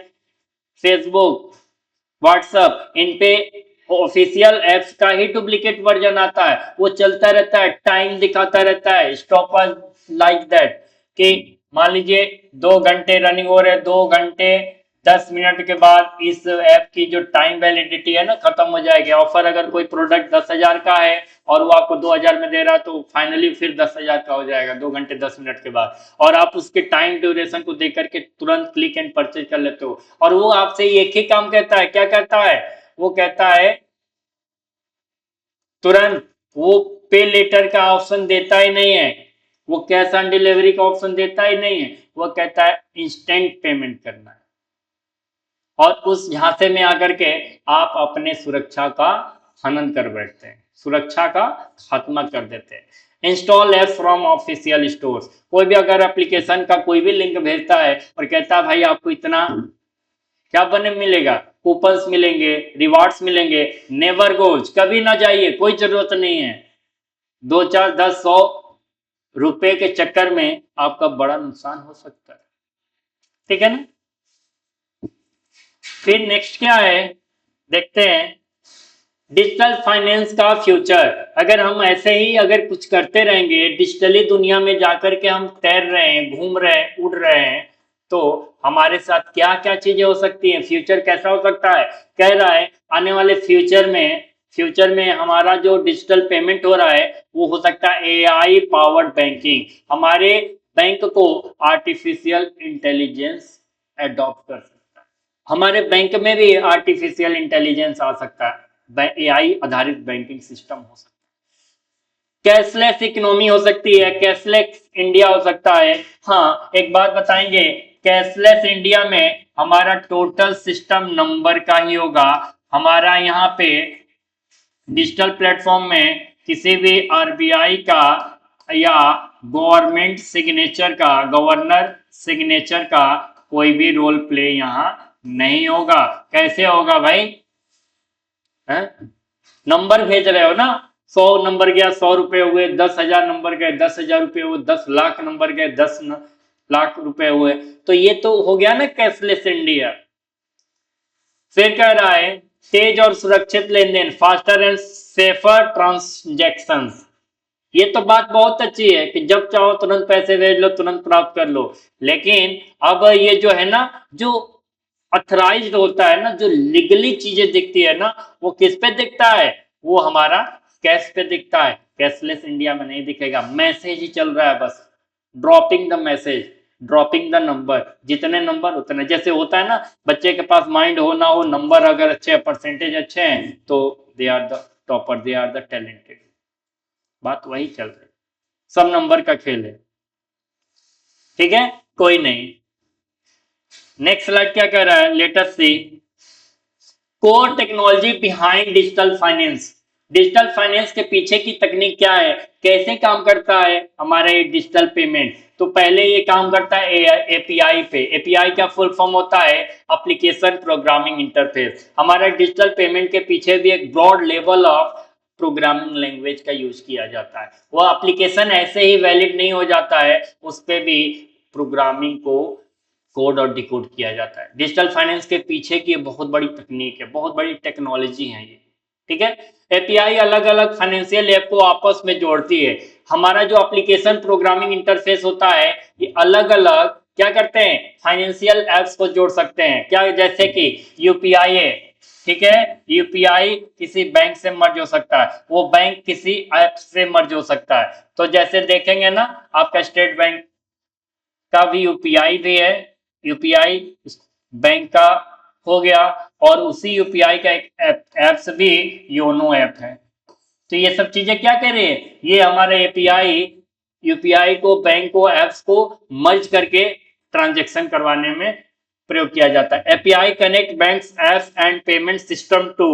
Facebook, WhatsApp, इन पे ऑफिशियल एप्स का ही डुप्लीकेट वर्जन आता है, वो चलता रहता है, टाइम दिखाता रहता है, स्टॉपर लाइक दैट, कि मान लीजिए 2 घंटे रनिंग हो रहे, 2 घंटे 10 मिनट के बाद इस ऐप की जो टाइम वैलिडिटी है ना खत्म हो जाएगी, ऑफर अगर कोई प्रोडक्ट 10,000 का है और वो आपको 2,000 में दे रहा है, तो फाइनली फिर 10,000 का हो जाएगा 2 घंटे 10 मिनट के बाद, और आप उसके टाइम ड्यूरेशन को देख करके तुरंत क्लिक एंड परचेज कर लेते हो, और वो आपसे एक ही काम कहता है, क्या कहता है, वो कहता है तुरंत, वो पे लेटर का ऑप्शन देता ही नहीं है, वो कैश ऑन डिलीवरी का ऑप्शन देता ही नहीं है, वो कहता है इंस्टेंट पेमेंट करना है, और उस झांसे में आकर के आप अपने सुरक्षा का हनन कर बैठते हैं, सुरक्षा का खात्मा कर देते हैं। Install app from official stores, कोई भी अगर एप्लीकेशन का कोई भी लिंक भेजता है और कहता है भाई आपको इतना क्या बने मिलेगा, कूपन्स मिलेंगे, रिवार्ड्स मिलेंगे, नेवर गोज, कभी ना जाइए, कोई जरूरत नहीं है, 2 4 10 100 रुपए के चक्कर में आपका बड़ा नुकसान हो सकता है, ठीक है ना। फिर नेक्स्ट क्या है, देखते हैं डिजिटल फाइनेंस का फ्यूचर। अगर हम ऐसे ही अगर कुछ करते रहेंगे, डिजिटली दुनिया में जाकर के हम तैर रहे हैं, घूम रहे हैं, उड़ रहे हैं, तो हमारे साथ क्या क्या चीजें हो सकती हैं, फ्यूचर कैसा हो सकता है, कह रहा है आने वाले फ्यूचर में हमारा जो डिजिटल पेमेंट हो रहा है वो हो सकता है AI पावर्ड बैंकिंग, हमारे बैंक को आर्टिफिशियल इंटेलिजेंस एडॉप्ट कर सकता है, हमारे बैंक में भी आर्टिफिशियल इंटेलिजेंस आ सकता है, AI आधारित बैंकिंग सिस्टम हो सकता है, कैशलेस इकोनॉमी हो सकती है, कैशलेस इंडिया हो सकता है। हाँ एक बात बताएंगे, कैशलेस इंडिया में हमारा टोटल सिस्टम नंबर का ही होगा, हमारा यहाँ पे डिजिटल प्लेटफॉर्म में किसी भी RBI का या गवर्नर सिग्नेचर का कोई भी रोल प्ले यहाँ नहीं होगा। कैसे होगा भाई, है? नंबर भेज रहे हो ना, 100 नंबर गया 100 रुपए हुए, 10,000 नंबर गए 10,000 रुपए हुए, 10 लाख नंबर गए 10 लाख रुपए हुए, तो ये तो हो गया ना कैशलेस इंडिया। फिर कह रहा है तेज और सुरक्षित लेन देन, फास्टर एंड सेफर ट्रांजेक्शन, ये तो बात बहुत अच्छी है कि जब चाहो तुरंत पैसे भेज लो, तुरंत प्राप्त कर लो, लेकिन अब ये जो है ना, जो अथराइज्ड होता है ना, जो लीगली चीजें दिखती है ना, वो किस पे दिखता है, वो हमारा कैश पे दिखता है, कैशलेस इंडिया में नहीं दिखेगा, मैसेज ही चल रहा है बस, dropping the message, dropping the number, जितने नंबर उतने, जैसे होता है ना बच्चे के पास माइंड हो ना हो, नंबर अगर अच्छे परसेंटेज अच्छे हैं तो they are the topper, they are the talented, बात वही चल रही, सब नंबर का खेल है। ठीक है, कोई नहीं। नेक्स्ट स्लाइड क्या कह रहा है, let us see. Core technology behind digital finance. Digital finance के पीछे की तकनीक क्या है, कैसे काम करता है हमारा ये डिजिटल पेमेंट। तो पहले ये काम करता है एपीआई पे। एपीआई का फुल फॉर्म होता है एप्लीकेशन प्रोग्रामिंग इंटरफेस। हमारा डिजिटल पेमेंट के पीछे भी एक broad level of programming language का यूज किया जाता है। वो एप्लीकेशन ऐसे ही वैलिड नहीं हो जाता है, उस पर भी प्रोग्रामिंग को कोड और डिकोड किया जाता है। डिजिटल फाइनेंस के पीछे की बहुत बड़ी तकनीक है, बहुत बड़ी टेक्नोलॉजी है ये। ठीक है, एपीआई अलग अलग फाइनेंशियल ऐप को आपस में जोड़ती है। हमारा जो एप्लीकेशन प्रोग्रामिंग इंटरफेस होता है, ये अलग अलग क्या करते हैं, फाइनेंशियल एप्स को जोड़ सकते हैं। क्या, जैसे कि यूपीआई है, ठीक है, यूपीआई किसी बैंक से मर्ज हो सकता है, वो बैंक किसी ऐप से मर्ज हो सकता है। तो जैसे देखेंगे ना, आपका स्टेट बैंक का भी यूपीआई भी है, यूपीआई बैंक का हो गया, और उसी यूपीआई का एक एप्स भी योनो ऐप है। तो ये सब चीजें क्या कर रही है, ये हमारे एपीआई यूपीआई को, बैंक को, एप्स को मर्ज करके ट्रांजेक्शन करवाने में प्रयोग किया जाता है। API connect banks, apps and payment system to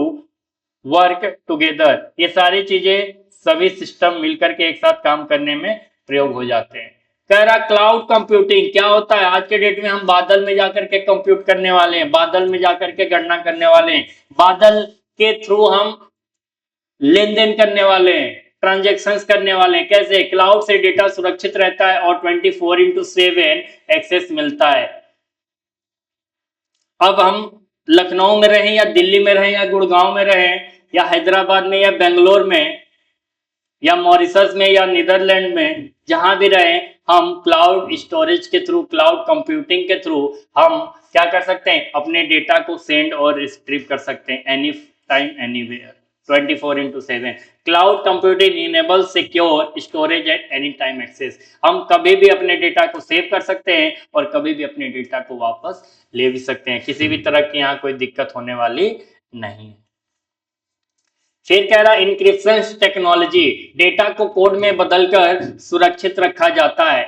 work together. ये सारी चीजें, सभी सिस्टम मिलकर के एक साथ काम करने में प्रयोग हो जाते हैं। कह रहा क्लाउड कंप्यूटिंग क्या होता है, आज के डेट में हम बादल में जाकर के कंप्यूट करने वाले हैं, बादल में जाकर के गणना करने वाले हैं, बादल के थ्रू हम लेन देन करने वाले हैं, ट्रांजेक्शन्स करने वाले हैं। कैसे, क्लाउड से डेटा सुरक्षित रहता है और 24/7 एक्सेस मिलता है। अब हम लखनऊ में रहें या दिल्ली में रहें या गुड़गांव में रहें या हैदराबाद में या बेंगलोर में या मॉरिशस में या नीदरलैंड में, जहां भी रहें, हम क्लाउड स्टोरेज के थ्रू, क्लाउड कंप्यूटिंग के थ्रू हम क्या कर सकते हैं, अपने डेटा को सेंड और रिट्रीव कर सकते हैं any time anywhere, 24/7। Cloud computing enable secure storage at any time access. हम कभी भी अपने डेटा को सेव कर सकते हैं और कभी भी अपने डेटा को वापस ले भी सकते हैं, किसी भी तरह की यहाँ कोई दिक्कत होने वाली नहीं है। फिर कह रहा इंक्रिप्शन टेक्नोलॉजी, डेटा को कोड में बदलकर सुरक्षित रखा जाता है।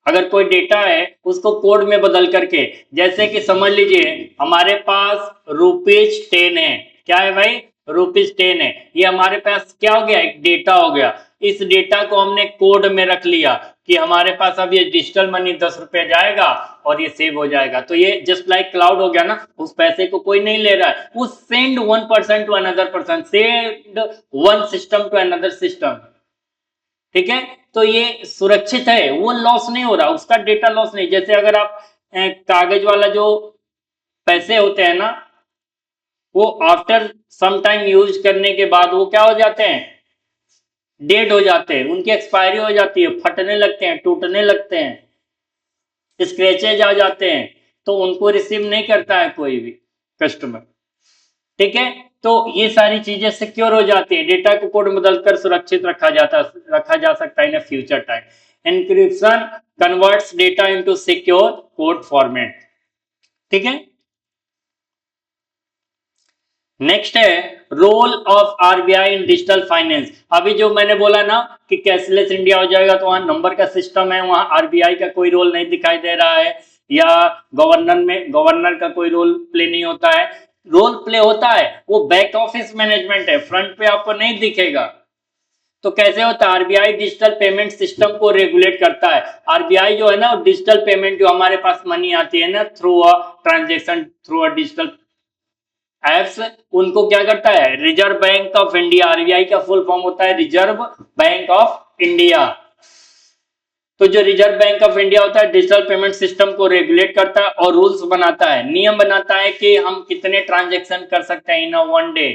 अगर कोई डेटा है उसको कोड में बदल करके, जैसे कि समझ लीजिए हमारे पास ₹10 है, क्या है भाई, ₹10 है, ये हमारे पास क्या हो गया, एक डेटा हो गया। इस डेटा को हमने कोड में रख लिया कि हमारे पास अब ये डिजिटल मनी ₹10 जाएगा और ये सेव हो जाएगा। तो ये जस्ट लाइक क्लाउड हो गया ना, उस पैसे को कोई नहीं ले रहा है, वो send 1% to another person, send one system to another system. ठीक है, तो ये सुरक्षित है, वो लॉस नहीं हो रहा, उसका डेटा लॉस नहीं। जैसे अगर आप कागज वाला जो पैसे होते हैं ना, वो आफ्टर सम टाइम यूज करने के बाद वो क्या हो जाते हैं, डेड हो जाते हैं, उनकी एक्सपायरी हो जाती है, फटने लगते हैं, टूटने लगते हैं, स्क्रैचेज आ जाते हैं, तो उनको रिसीव नहीं करता है कोई भी कस्टमर। ठीक है, तो ये सारी चीजें सिक्योर हो जाती है, डेटा को कोड बदलकर सुरक्षित रखा जा सकता है in future time. Encryption converts data into secure code format. ठीक है, नेक्स्ट है role of RBI in digital finance. अभी जो मैंने बोला ना कि कैशलेस इंडिया हो जाएगा, तो वहां नंबर का सिस्टम है, वहां आरबीआई का कोई रोल नहीं दिखाई दे रहा है, या गवर्नर का कोई रोल प्ले नहीं होता है। रोल प्ले होता है, वो बैक ऑफिस मैनेजमेंट है, फ्रंट पे आपको नहीं दिखेगा। तो कैसे होता है, आरबीआई डिजिटल पेमेंट सिस्टम को रेगुलेट करता है। आरबीआई जो है ना, डिजिटल पेमेंट जो हमारे पास मनी आती है ना through a transaction, through a digital apps, उनको क्या करता है, reserve bank of India, RBI का फुल फॉर्म होता है रिजर्व बैंक ऑफ इंडिया। तो जो रिजर्व बैंक ऑफ इंडिया होता है, डिजिटल पेमेंट सिस्टम को रेगुलेट करता है और रूल्स बनाता है, नियम बनाता है कि हम कितने ट्रांजेक्शन कर सकते हैं in a one day,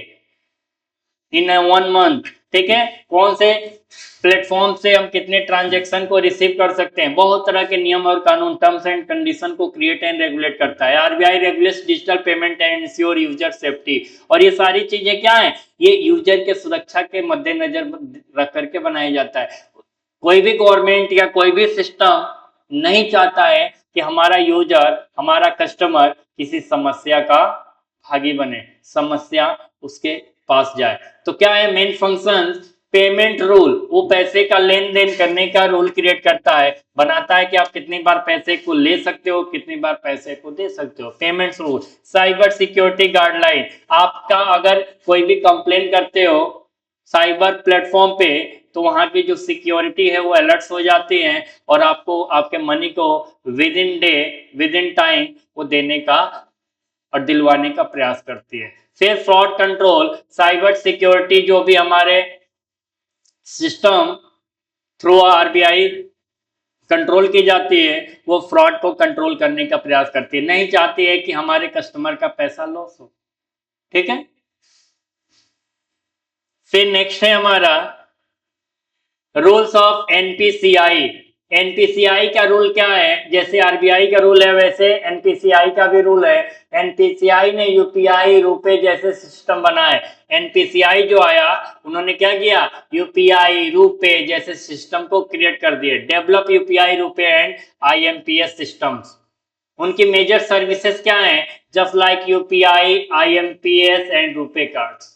in a one month. ठीक है, कौन से प्लेटफॉर्म से हम कितने ट्रांजेक्शन को रिसीव कर सकते हैं, बहुत तरह के नियम और कानून, टर्म्स एंड कंडीशन को क्रिएट एंड रेगुलेट करता है। RBI regulates digital payment and ensure user safety. और ये सारी चीजें क्या है, ये यूजर के सुरक्षा के मद्देनजर रख करके बनाया जाता है। कोई भी गवर्नमेंट या कोई भी सिस्टम नहीं चाहता है कि हमारा यूजर, हमारा कस्टमर किसी समस्या का भागी बने, समस्या उसके पास जाए। तो क्या है मेन फंक्शन, पेमेंट रूल, वो पैसे का लेन देन करने का रूल क्रिएट करता है, बनाता है कि आप कितनी बार पैसे को ले सकते हो, कितनी बार पैसे को दे सकते हो। Payments rule. Cyber security guideline, आपका अगर कोई भी कंप्लेन करते हो साइबर प्लेटफॉर्म पे तो वहां की जो सिक्योरिटी है वो अलर्ट्स हो जाती हैं और आपको आपके मनी को with in day, with in time वो देने का और दिलवाने का प्रयास करती है। फिर फ्रॉड कंट्रोल, साइबर सिक्योरिटी जो भी हमारे सिस्टम थ्रू आरबीआई कंट्रोल की जाती है, वो फ्रॉड को कंट्रोल करने का प्रयास करती है, नहीं चाहती है कि हमारे कस्टमर का पैसा लॉस हो। ठीक है। फिर नेक्स्ट है हमारा रूल्स ऑफ एनपीसीआई। एनपीसीआई का रूल क्या है? जैसे आरबीआई का रूल है वैसे एनपीसीआई का भी रूल है। एनपीसीआई ने यूपीआई, रुपए जैसे सिस्टम बनाए। एनपीसीआई जो आया उन्होंने क्या किया? यूपीआई, रुपए जैसे सिस्टम को क्रिएट कर दिए। डेवलप यूपीआई, रुपए एंड आईएमपीएस सिस्टम्स। उनकी मेजर सर्विसेज क्या है? Just like UPI, IMPS and रुपए कार्ड्स।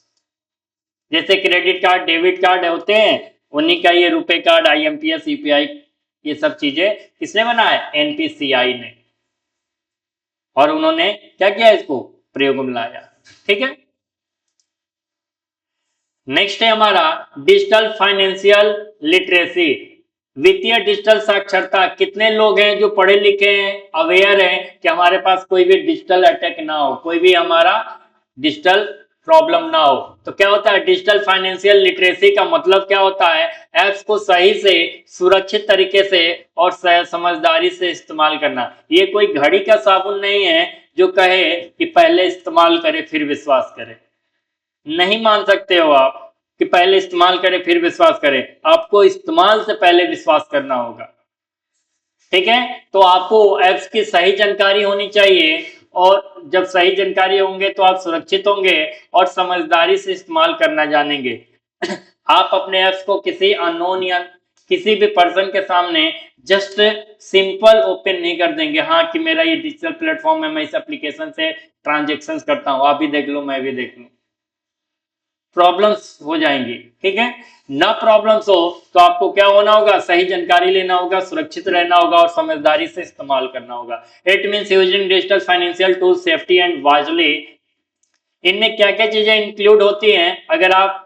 जैसे क्रेडिट कार्ड, डेबिट कार्ड होते हैं, उन्हीं का ये रुपए कार्ड, आईएमपीएस, यूपीआई, ये सब चीजें किसने बनाया? एनपीसीआई ने। और उन्होंने क्या किया? इसको प्रयोग में लाया। ठीक है। नेक्स्ट है हमारा डिजिटल फाइनेंशियल लिटरेसी। वित्तीय डिजिटल साक्षरता। कितने लोग हैं जो पढ़े लिखे हैं, अवेयर हैं कि हमारे पास कोई भी डिजिटल अटैक ना हो, कोई भी हमारा डिजिटल प्रॉब्लम ना हो। तो क्या होता है डिजिटल फाइनेंशियल लिटरेसी का मतलब क्या होता है? ऐप्स को सही से, सुरक्षित तरीके से और समझदारी से इस्तेमाल करना। ये कोई घड़ी का साबुन नहीं है जो कहे कि पहले इस्तेमाल करे फिर विश्वास करे। नहीं मान सकते हो आप कि पहले इस्तेमाल करें फिर विश्वास करें। आपको इस्तेमाल से पहले विश्वास करना होगा। ठीक है। तो आपको ऐप्स की सही जानकारी होनी चाहिए और जब सही जानकारी होंगे तो आप सुरक्षित होंगे और समझदारी से इस्तेमाल करना जानेंगे। आप अपने ऐप्स को किसी अननोन या किसी भी पर्सन के सामने जस्ट सिंपल ओपन नहीं कर देंगे। हाँ कि मेरा ये डिजिटल प्लेटफॉर्म है, मैं इस एप्लीकेशन से ट्रांजेक्शन करता हूँ, आप भी देख लो, मैं भी देख लूँ। प्रॉब्लम्स हो जाएंगी। ठीक है। ना प्रॉब्लम्स हो तो आपको क्या होना होगा? सही जानकारी लेना होगा, सुरक्षित रहना होगा और समझदारी से इस्तेमाल करना होगा। It means using digital financial tool safety and wisely. इनमें क्या क्या चीजें इंक्लूड होती हैं? अगर आप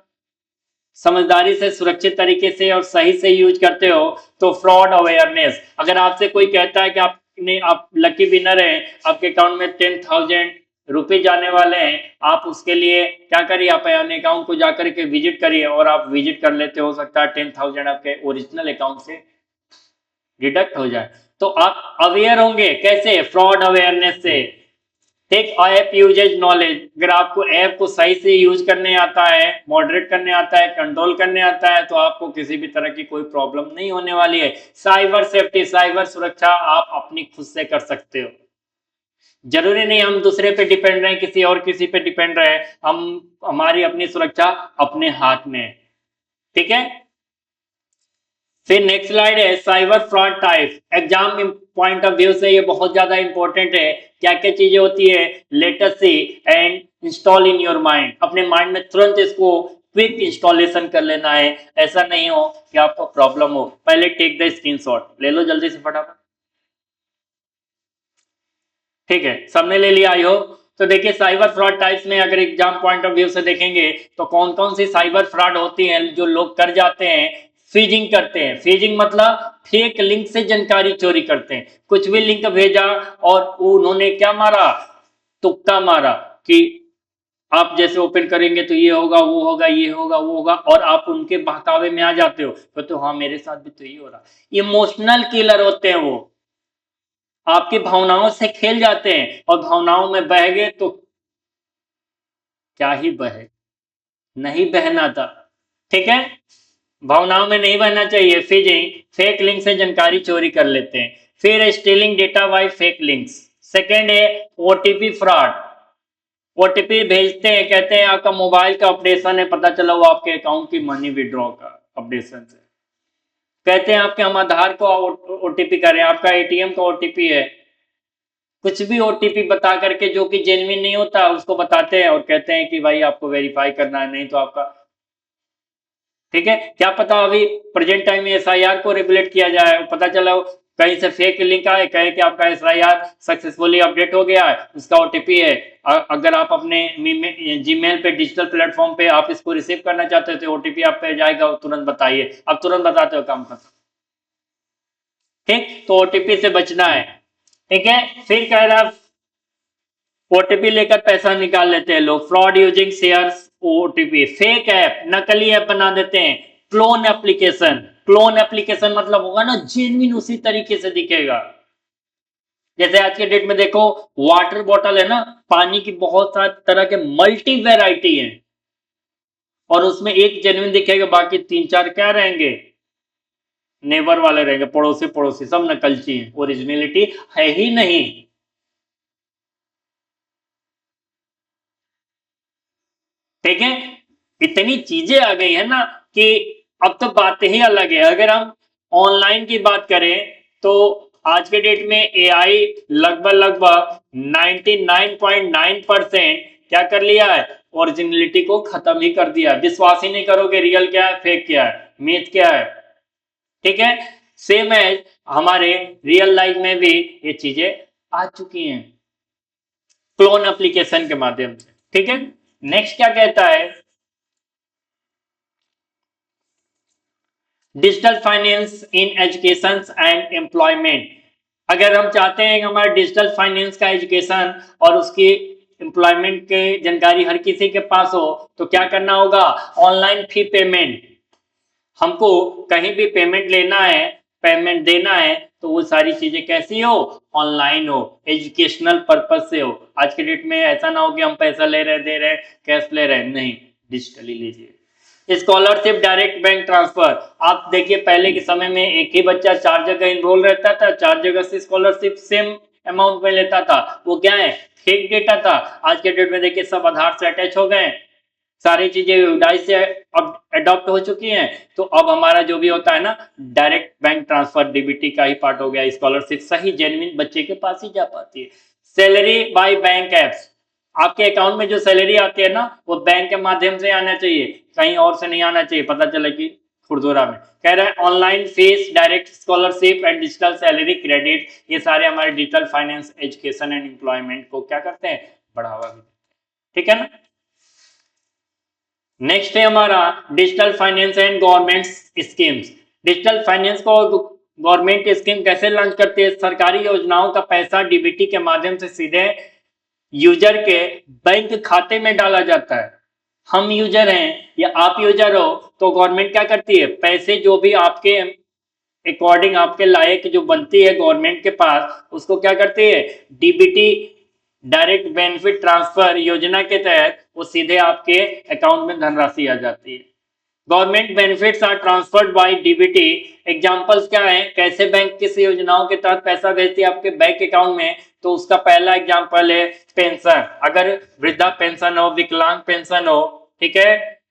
समझदारी से, सुरक्षित तरीके से और सही से यूज करते हो तो फ्रॉड अवेयरनेस। अगर आपसे कोई कहता है कि आप लकी विनर हैं, आपके अकाउंट में 10,000 रुपए जाने वाले हैं, आप उसके लिए क्या करिए? आप अपने अकाउंट को जाकर के विजिट करिए और आप विजिट कर लेते, हो सकता है 10,000 आपके ओरिजिनल अकाउंट से डिडक्ट हो जाए। तो आप अवेयर होंगे कैसे? फ्रॉड अवेयरनेस से। Tech app usages knowledge. अगर आपको ऐप को सही से यूज करने आता है, मॉडरेट करने आता है, कंट्रोल करने आता है तो आपको किसी भी तरह की कोई प्रॉब्लम नहीं होने वाली है। साइबर सेफ्टी, साइबर सुरक्षा आप अपनी खुद से कर सकते हो। जरूरी नहीं हम दूसरे पे डिपेंड रहे, किसी और किसी पे डिपेंड रहे। हम हमारी अपनी सुरक्षा अपने हाथ में है। ठीक है। फिर नेक्स्ट स्लाइड है cyber fraud type. Exam point of view से ये बहुत ज्यादा इंपॉर्टेंट है। क्या क्या चीजें होती है? Latency and install in your mind. अपने माइंड में तुरंत इसको क्विक इंस्टॉलेशन कर लेना है। ऐसा नहीं हो कि आपको प्रॉब्लम हो। पहले टेक द स्क्रीनशॉट, ले लो जल्दी से फटाफट। ठीक है, सबने ले लिया आई होप। तो देखिए साइबर फ्रॉड टाइप्स में अगर एग्जाम पॉइंट ऑफ व्यू से देखेंगे तो कौन कौन सी साइबर फ्रॉड होती हैं जो लोग कर जाते हैं? फीजिंग करते हैं। फीजिंग मतलब फेक लिंक से जानकारी चोरी करते हैं। कुछ भी लिंक भेजा और उन्होंने क्या मारा? तुक्का मारा कि आप जैसे ओपन करेंगे तो ये होगा, वो होगा, ये होगा, वो होगा, और आप उनके बहकावे में आ जाते हो। तो हाँ मेरे साथ भी तो ये हो रहा। इमोशनल किलर होते हैं वो, आपकी भावनाओं से खेल जाते हैं और भावनाओं में बह गए तो क्या ही बहे, नहीं बहना था। ठीक है। भावनाओं में नहीं बहना चाहिए। फिजिंग, फेक लिंक से जानकारी चोरी कर लेते हैं। फिर stealing data bye fake links. Second है ओटीपी फ्रॉड। ओटीपी भेजते हैं, कहते हैं आपका मोबाइल का अपडेशन है, पता चला वो आपके अकाउंट की मनी विड्रॉ का अपडेशन है। कहते हैं आपके हम आधार को ओटीपी करें, आपका एटीएम का ओटीपी है। कुछ भी ओटीपी बता करके जो कि जेन्युइन नहीं होता उसको बताते हैं और कहते हैं कि भाई आपको वेरीफाई करना है, नहीं तो आपका ठीक है, क्या पता अभी प्रेजेंट टाइम में एसआईआर को रेगुलेट किया जाए, पता चला कहीं से फेक लिंक आए, कहे कि आपका एसआईआर सक्सेसफुली अपडेट हो गया है, उसका ओटीपी है। अगर आप अपने जीमेल पे डिजिटल प्लेटफॉर्म पे आप इसको रिसीव करना चाहते हो तो ओटीपी आप पे जाएगा, तुरंत बताइए, अब तुरंत बताते हो काम खत्म। ठीक, तो ओटीपी से बचना है। ठीक है, फिर कह रहा ओटीपी लेकर पैसा निकाल लेते हैं लोग, fraud using shares OTP, fake app, नकली ऐप बना देते हैं, क्लोन एप्लीकेशन। क्लोन एप्लीकेशन मतलब होगा ना जेन्युइन उसी तरीके से दिखेगा। जैसे आज के डेट में देखो, वाटर बॉटल है ना, पानी की बहुत सारे तरह के मल्टी वेराइटी है, और उसमें एक जेन्युइन दिखेगा, बाकी तीन चार क्या रहेंगे, नेबर वाले रहेंगे, पड़ोसी पड़ोसी, सब नकलची हैं, ओरिजिनलिटी है ही नहीं। ठीक है, इतनी चीजें आ गई है ना कि अब तो बात ही अलग है। अगर हम ऑनलाइन की बात करें तो आज के डेट में एआई लगभग लगभग 99.9% क्या कर लिया है, ओरिजिनलिटी को खत्म ही कर दिया। विश्वास ही नहीं करोगे रियल क्या है, फेक क्या है, मिथ क्या है। ठीक है, सेम है, हमारे रियल लाइफ में भी ये चीजें आ चुकी हैं क्लोन एप्लीकेशन के माध्यम से। ठीक है, नेक्स्ट क्या कहता है, digital finance in education and employment. अगर हम चाहते हैं कि हमारा डिजिटल फाइनेंस का एजुकेशन और उसकी एम्प्लॉयमेंट की जानकारी हर किसी के पास हो, तो क्या करना होगा, ऑनलाइन फी पेमेंट। हमको कहीं भी पेमेंट लेना है, पेमेंट देना है, तो वो सारी चीजें कैसी हो, ऑनलाइन हो, एजुकेशनल पर्पज से हो। आज के डेट में ऐसा ना हो कि हम पैसा ले रहे दे रहे कैश ले रहे, नहीं, डिजिटली लीजिए। स्कॉलरशिप डायरेक्ट बैंक ट्रांसफर, आप देखिए पहले के समय में एक ही बच्चा चार जगह इनरोल रहता था, चार जगह से स्कॉलरशिप सेम अमाउंट में लेता था, वो क्या है, फेक डेटा था। आज के डेट में देखिए सब आधार से अटैच हो गए, सारी चीजें यूडाइस से अब अडॉप्ट हो चुकी हैं, तो अब हमारा जो भी होता है ना, डायरेक्ट बैंक ट्रांसफर डीबीटी का ही पार्ट हो गया, स्कॉलरशिप सही जेन्युइन बच्चे के पास ही जा पाती है। सैलरी बाय बैंक एप्स, आपके अकाउंट में जो सैलरी आती है ना, वो बैंक के माध्यम से आना चाहिए, कहीं और से नहीं आना चाहिए। पता चला कि खुरदुरा में कह रहा है online fees, direct scholarship and digital salary credit, ये सारे हमारे digital finance, education and employment को क्या करते हैं, बढ़ावा भी। ठीक है ना, नेक्स्ट है हमारा digital finance and government schemes. Digital finance को गवर्नमेंट स्कीम कैसे लॉन्च करती है, सरकारी योजनाओं का पैसा डीबीटी के माध्यम से सीधे यूजर के बैंक खाते में डाला जाता है। हम यूजर हैं या आप यूजर हो, तो गवर्नमेंट क्या करती है, पैसे जो भी आपके अकॉर्डिंग आपके लायक जो बनती है गवर्नमेंट के पास, उसको क्या करती है, डीबीटी डायरेक्ट बेनिफिट ट्रांसफर योजना के तहत वो सीधे आपके अकाउंट में धनराशि आ जाती है। Government benefits are transferred by DBT, examples क्या है, कैसे बैंक किस योजनाओं के तहत पैसा भेजती है आपके बैंक अकाउंट में, तो उसका पहला एग्जांपल है पेंशन। अगर वृद्धा पेंशन हो, विकलांग पेंशन हो, ठीक है,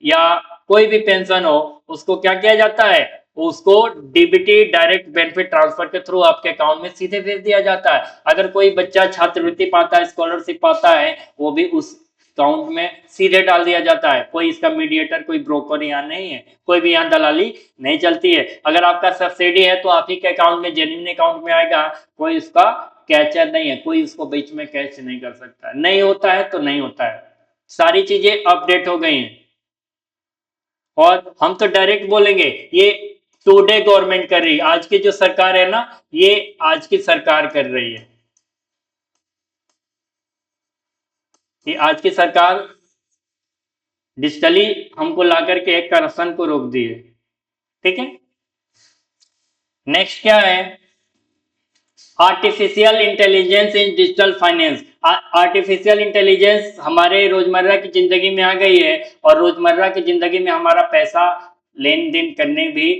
या कोई भी पेंशन हो, उसको क्या किया जाता है, उसको डीबीटी डायरेक्ट बेनिफिट ट्रांसफर के थ्रू आपके अकाउंट में सीधे भेज दिया जाता है। अगर कोई बच्चा छात्रवृत्ति पाता है, स्कॉलरशिप पाता है, वो भी उस अकाउंट में सीधे डाल दिया जाता है। कोई इसका मीडिएटर, कोई ब्रोकर यहाँ नहीं है, कोई भी यहाँ दलाली नहीं चलती है। अगर आपका सब्सिडी है तो आप ही के अकाउंट में, जेन्युइन अकाउंट में आएगा, कोई उसका कैचर नहीं है, कोई उसको बीच में कैच नहीं कर सकता है। नहीं होता है तो नहीं होता है, सारी चीजें अपडेट हो गई हैं। और हम तो डायरेक्ट बोलेंगे ये टुडे गवर्नमेंट कर रही है, आज की जो सरकार है ना, ये आज की सरकार कर रही है, ये आज की सरकार डिजिटली हमको ला करके एक करप्शन को रोक दी है। ठीक है, नेक्स्ट क्या है, आर्टिफिशियल इंटेलिजेंस इन डिजिटल फाइनेंस। आर्टिफिशियल इंटेलिजेंस हमारे रोजमर्रा की जिंदगी में आ गई है, और रोजमर्रा की जिंदगी में हमारा पैसा लेन देन करने भी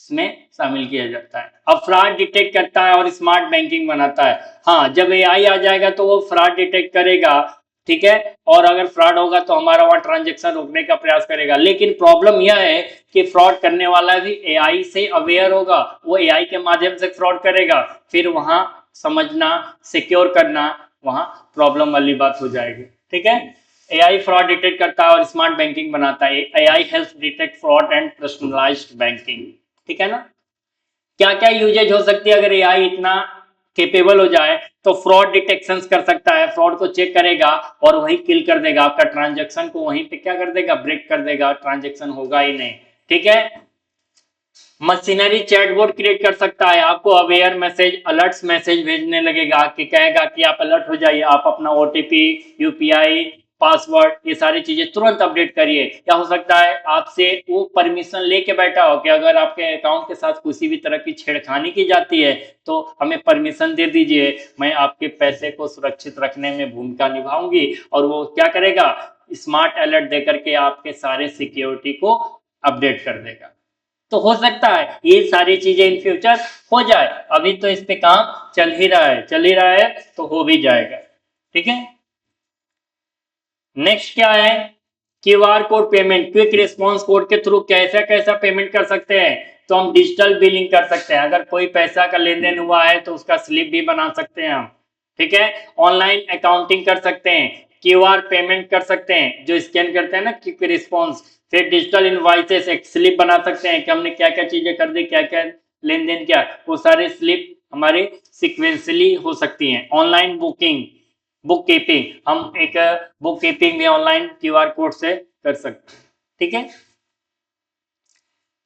इसमें शामिल किया जाता है। अब फ्रॉड डिटेक्ट करता है और स्मार्ट बैंकिंग बनाता है। हाँ, जब एआई आ जाएगा तो वो फ्रॉड डिटेक्ट करेगा, ठीक है, और अगर फ्रॉड होगा तो हमारा वहां ट्रांजेक्शन रोकने का प्रयास करेगा। लेकिन प्रॉब्लम यह है कि फ्रॉड करने वाला भी एआई से अवेयर होगा, वो एआई के माध्यम से फ्रॉड करेगा, फिर वहां समझना, सिक्योर करना, वहां प्रॉब्लम वाली बात हो जाएगी। ठीक है, एआई फ्रॉड डिटेक्ट करता है और स्मार्ट बैंकिंग बनाता है। AI helps detect fraud and personalised banking. ठीक है ना। क्या क्या यूजेज हो सकती है अगर एआई इतना केपेबल हो जाए, तो फ्रॉड डिटेक्शन कर सकता है, फ्रॉड को चेक करेगा और वहीं किल कर देगा, आपका ट्रांजेक्शन को वहीं पे क्या कर देगा, ब्रेक कर देगा, ट्रांजेक्शन होगा ही नहीं। ठीक है। मशीनरी चैटबॉट क्रिएट कर सकता है, आपको अवेयर मैसेज, अलर्ट्स मैसेज भेजने लगेगा कि कहेगा कि आप अलर्ट हो जाइए, आप अपना ओटीपी, यूपीआई, पासवर्ड, ये सारी चीजें तुरंत अपडेट करिए। क्या हो सकता है, आपसे वो परमिशन लेके बैठा हो कि अगर आपके अकाउंट के साथ किसी भी तरह की छेड़खानी की जाती है तो हमें परमिशन दे दीजिए, मैं आपके पैसे को सुरक्षित रखने में भूमिका निभाऊंगी। और वो क्या करेगा, स्मार्ट अलर्ट देकर के आपके सारे सिक्योरिटी को अपडेट कर देगा। तो हो सकता है ये सारी चीजें इन फ्यूचर हो जाए, अभी तो इस पे काम चल ही रहा है तो हो भी जाएगा। ठीक है। नेक्स्ट क्या है, QR code payment, quick response code के थ्रू कैसा कैसा पेमेंट कर सकते हैं। तो हम डिजिटल बिलिंग कर सकते हैं, अगर कोई पैसा का लेन देन हुआ है तो उसका स्लिप भी बना सकते हैं हम। ठीक है। ऑनलाइन अकाउंटिंग कर सकते हैं, क्यूआर पेमेंट कर सकते हैं, जो स्कैन करते हैं ना क्विक रिस्पॉन्स। फिर डिजिटल इनवॉइसेस, एक स्लिप बना सकते हैं कि हमने क्या क्या चीजें कर दी, क्या क्या लेन देन किया, वो सारे स्लिप हमारे सिक्वेंसली हो सकती हैं। ऑनलाइन बुकिंग, बुक कीपिंग, हम एक बुक कीपिंग भी ऑनलाइन क्यूआर कोड से कर सकते हैं। ठीक है।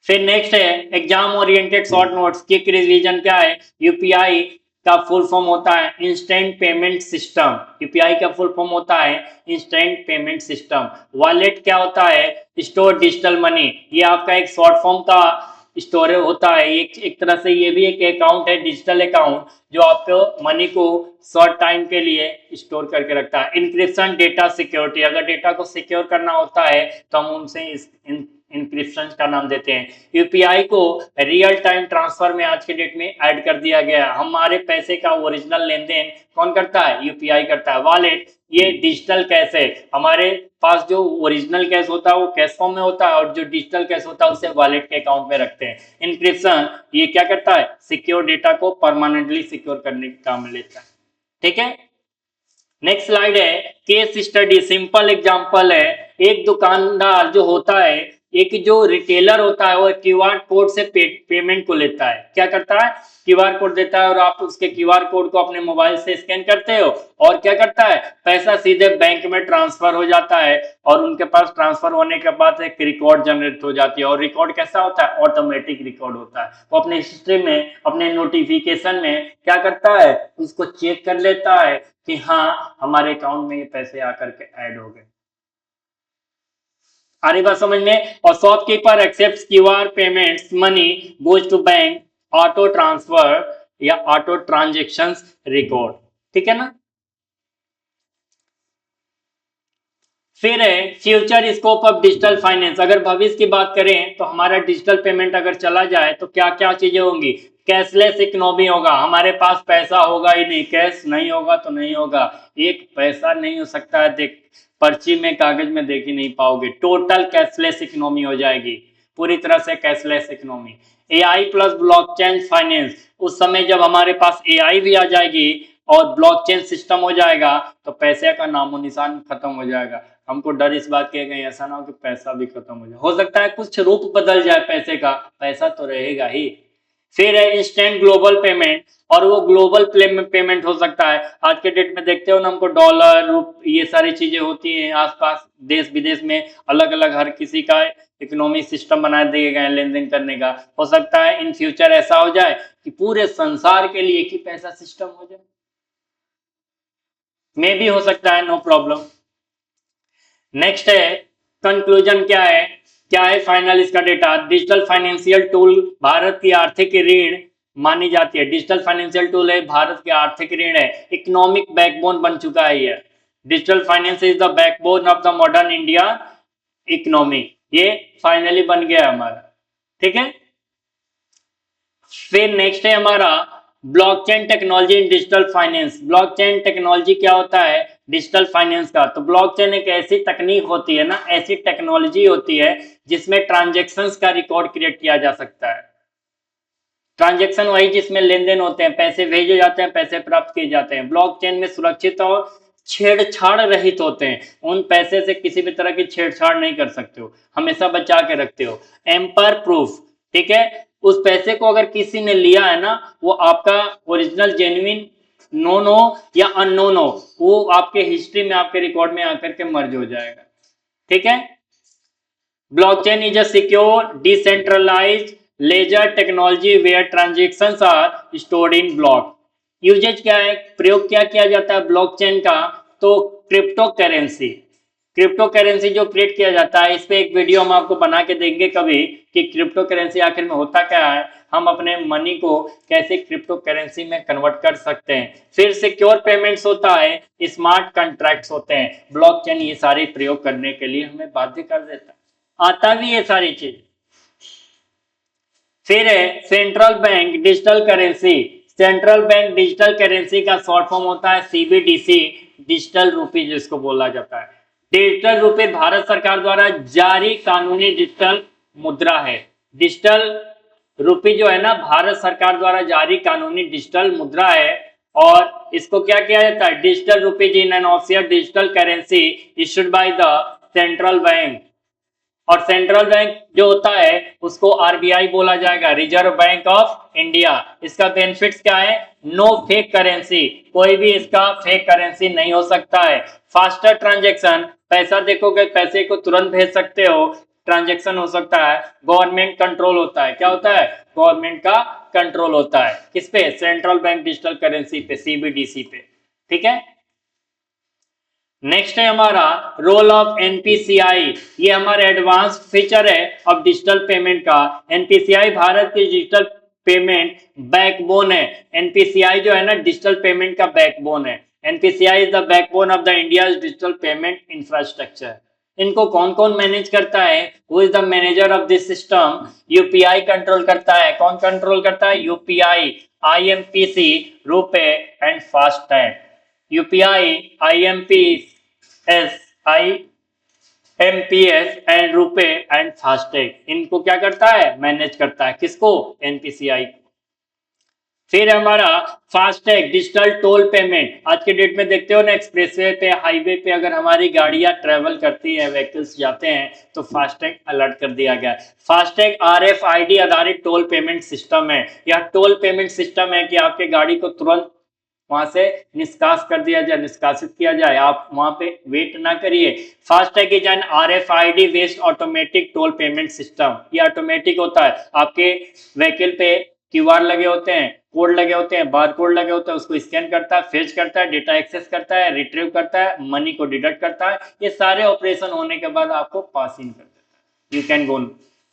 फिर नेक्स्ट है exam oriented short notes, quick revision क्या है, यूपीआई का फुल फॉर्म होता है इंस्टेंट पेमेंट सिस्टम। यूपीआई का फुल फॉर्म होता है इंस्टेंट पेमेंट सिस्टम। वॉलेट क्या होता है, स्टोर डिजिटल मनी, ये आपका एक शॉर्ट फॉर्म का स्टोर होता है। एक तरह से ये भी एक अकाउंट है, डिजिटल अकाउंट, जो आपको मनी को शॉर्ट टाइम के लिए स्टोर करके रखता है। इंक्रिप्शन डेटा सिक्योरिटी, अगर डेटा को सिक्योर करना होता है तो हम उनसे इंक्रिप्शन का नाम देते हैं। यूपीआई को रियल टाइम ट्रांसफर में आज के डेट में ऐड कर दिया गया है, हमारे पैसे का ओरिजिनल लेन देन कौन करता है, यूपीआई करता है। वॉलेट, ये डिजिटल कैश है, हमारे पास जो ओरिजिनल कैश होता है वो कैश फॉर्म में होता है और जो डिजिटल कैश होता है उसे वॉलेट के अकाउंट में रखते हैं। इंक्रिप्शन, ये क्या करता है, सिक्योर डेटा को परमानेंटली सिक्योर करने का काम लेता है। ठीक है। नेक्स्ट स्लाइड है केस स्टडी, सिंपल एग्जांपल है। एक दुकानदार जो होता है, एक जो रिटेलर होता है, वो क्यूआर कोड से पेमेंट को लेता है। क्या करता है, क्यूआर कोड देता है और आप उसके क्यूआर कोड को अपने मोबाइल से स्कैन करते हो और क्या करता है, पैसा सीधे बैंक में ट्रांसफर हो जाता है और उनके पास ट्रांसफर होने के बाद एक रिकॉर्ड जनरेट हो जाती है। और रिकॉर्ड कैसा होता है, ऑटोमेटिक रिकॉर्ड होता है। वो अपने हिस्ट्री में, अपने नोटिफिकेशन में क्या करता है, उसको चेक कर लेता है कि हाँ हमारे अकाउंट में ये पैसे आकर के ऐड हो गए। आ रही बात समझ में। और shopkeeper accept QR payments, money goes to bank, auto transfer या ऑटो ट्रांजेक्शन रिकॉर्ड। ठीक है ना। फिर है future scope of digital finance, अगर भविष्य की बात करें तो हमारा डिजिटल पेमेंट अगर चला जाए तो क्या क्या चीजें होंगी। कैशलेस इकोनॉमी होगा, हमारे पास पैसा होगा ही नहीं, कैश नहीं होगा तो नहीं होगा, एक पैसा नहीं हो सकता है, देख पर्ची में कागज में देख ही नहीं पाओगे। टोटल कैशलेस इकोनॉमी हो जाएगी, पूरी तरह से cashless economy. AI plus blockchain finance, उस समय जब हमारे पास एआई भी आ जाएगी और ब्लॉकचेन सिस्टम हो जाएगा तो पैसे का नामो निशान खत्म हो जाएगा। हमको डर इस बात का कहीं ऐसा ना हो कि पैसा भी खत्म हो जाए, हो सकता है कुछ रूप बदल जाए पैसे का, पैसा तो रहेगा ही। फिर है इंस्टेंट ग्लोबल पेमेंट, और वो ग्लोबल पेमेंट हो सकता है। आज के डेट में देखते हो ना, हमको डॉलर, ये सारी चीजें होती हैं आसपास, देश विदेश में अलग अलग हर किसी का इकोनॉमिक सिस्टम बना दिए गए लेन देन करने का। हो सकता है इन फ्यूचर ऐसा हो जाए कि पूरे संसार के लिए एक ही पैसा सिस्टम हो जाए, मे भी हो सकता है, नो प्रॉब्लम। नेक्स्ट है कंक्लूजन, क्या है फाइनल इसका data. Digital financial tool Bharat की आर्थिक रीढ़ मानी जाती है। डिजिटल फाइनेंशियल टूल है, भारत की आर्थिक रीढ़ है, इकोनॉमिक बैकबोन बन चुका है ये। Digital finance is the backbone of the modern India economy, ये फाइनली बन गया हमारा। ठीक है। फिर नेक्स्ट है हमारा blockchain technology in digital finance. Blockchain technology क्या होता है, डिजिटल फाइनेंस का। तो ब्लॉकचेन एक ऐसी तकनीक होती है ना, ऐसी टेक्नोलॉजी होती है जिसमें ट्रांजेक्शन्स का रिकॉर्ड क्रिएट किया जा सकता है। ट्रांजेक्शन वही जिसमें लेन देन होते हैं, पैसे भेजे जाते हैं, पैसे प्राप्त किए जाते हैं। ब्लॉकचेन में सुरक्षित और छेड़छाड़ रहित होते हैं, उन पैसे से किसी भी तरह की छेड़छाड़ नहीं कर सकते हो, हमेशा बचा के रखते हो। एम्पर प्रूफ, ठीक है, उस पैसे को अगर किसी ने लिया है ना, वो आपका ओरिजिनल जेन्युइन नोन हो या अननोन हो, वो आपके हिस्ट्री में आपके रिकॉर्ड में आकर के मर्ज हो जाएगा, ठीक है। Blockchain is a secure decentralised ledger technology where transactions are stored in block. Usages क्या है, प्रयोग क्या किया जाता है ब्लॉकचेन का, तो क्रिप्टो करेंसी, क्रिप्टो करेंसी जो क्रिएट किया जाता है, इस पे एक वीडियो हम आपको बना के देंगे कभी कि क्रिप्टो करेंसी आखिर में होता क्या है, हम अपने मनी को कैसे क्रिप्टो करेंसी में कन्वर्ट कर सकते हैं। फिर सिक्योर पेमेंट्स होता है, स्मार्ट कॉन्ट्रैक्ट्स होते हैं, ब्लॉकचेन ये सारे प्रयोग करने के लिए हमें बाध्य कर देता है, आता भी ये सारी चीज। फिर है central bank digital currency, central bank digital currency का शॉर्ट फॉर्म होता है सीबीडीसी, डिजिटल रूपी जिसको बोला जाता है। डिजिटल रूपी भारत सरकार द्वारा जारी कानूनी डिजिटल मुद्रा है। डिजिटल रूपी जो है ना, भारत सरकार द्वारा जारी कानूनी डिजिटल मुद्रा है, और इसको क्या किया जाता है, digital rupees in an official digital currency issued by the central bank. और सेंट्रल बैंक जो होता है उसको आरबीआई बोला जाएगा, रिजर्व बैंक ऑफ इंडिया। इसका बेनिफिट्स क्या है, नो फेक करेंसी, कोई भी इसका फेक करेंसी नहीं हो सकता है। फास्टर ट्रांजैक्शन, पैसा देखोगे पैसे को तुरंत भेज सकते हो, ट्रांजैक्शन हो सकता है। गवर्नमेंट कंट्रोल होता है, क्या होता है, गवर्नमेंट का कंट्रोल होता है, किस पे, सेंट्रल बैंक डिजिटल करेंसी पे, सीबीडीसी पे, ठीक है। नेक्स्ट है हमारा रोल ऑफ एनपीसीआई, ये हमारा एडवांस फीचर है ऑफ डिजिटल पेमेंट का। एनपीसीआई भारत की डिजिटल पेमेंट बैकबोन है। एनपीसीआई जो है ना, डिजिटल पेमेंट का बैकबोन है। NPCI is the backbone of the India digital payment infrastructure. इनको कौन कौन मैनेज करता है, who is the manager of this system, UPI control करता है। कौन कंट्रोल करता है, UPI, IMPC, RuPay and FASTag. UPI, IMPS, IMPS and RuPay and FASTag, इनको क्या करता है, मैनेज करता है, किसको, एनपीसीआई। फिर हमारा फास्टैग डिजिटल टोल पेमेंट, आज के डेट में देखते हो ना, एक्सप्रेसवे पे, हाईवे पे अगर हमारी गाड़ियां ट्रेवल करती है, व्हीकल्स जाते हैं, तो फास्टैग अलर्ट कर दिया गया। फास्टैग आरएफआईडी आधारित टोल पेमेंट सिस्टम है। यह टोल पेमेंट सिस्टम है कि आपके गाड़ी को तुरंत वहां से निष्कासित कर दिया जाए, निष्कासित किया जाए, आप वहां पे वेट ना करिए। FASTag is an RFID based automatic toll payment system. ये ऑटोमेटिक होता है, आपके व्हीकल पे क्यूआर लगे होते हैं, कोड लगे होते हैं, बार कोड लगे होते हैं, उसको स्कैन करता है, फेच करता है, डेटा एक्सेस करता है, रिट्रीव करता है, मनी को डिडक्ट करता है। ये सारे ऑपरेशन होने के बाद आपको पास इन कर देता है, यू कैन गो।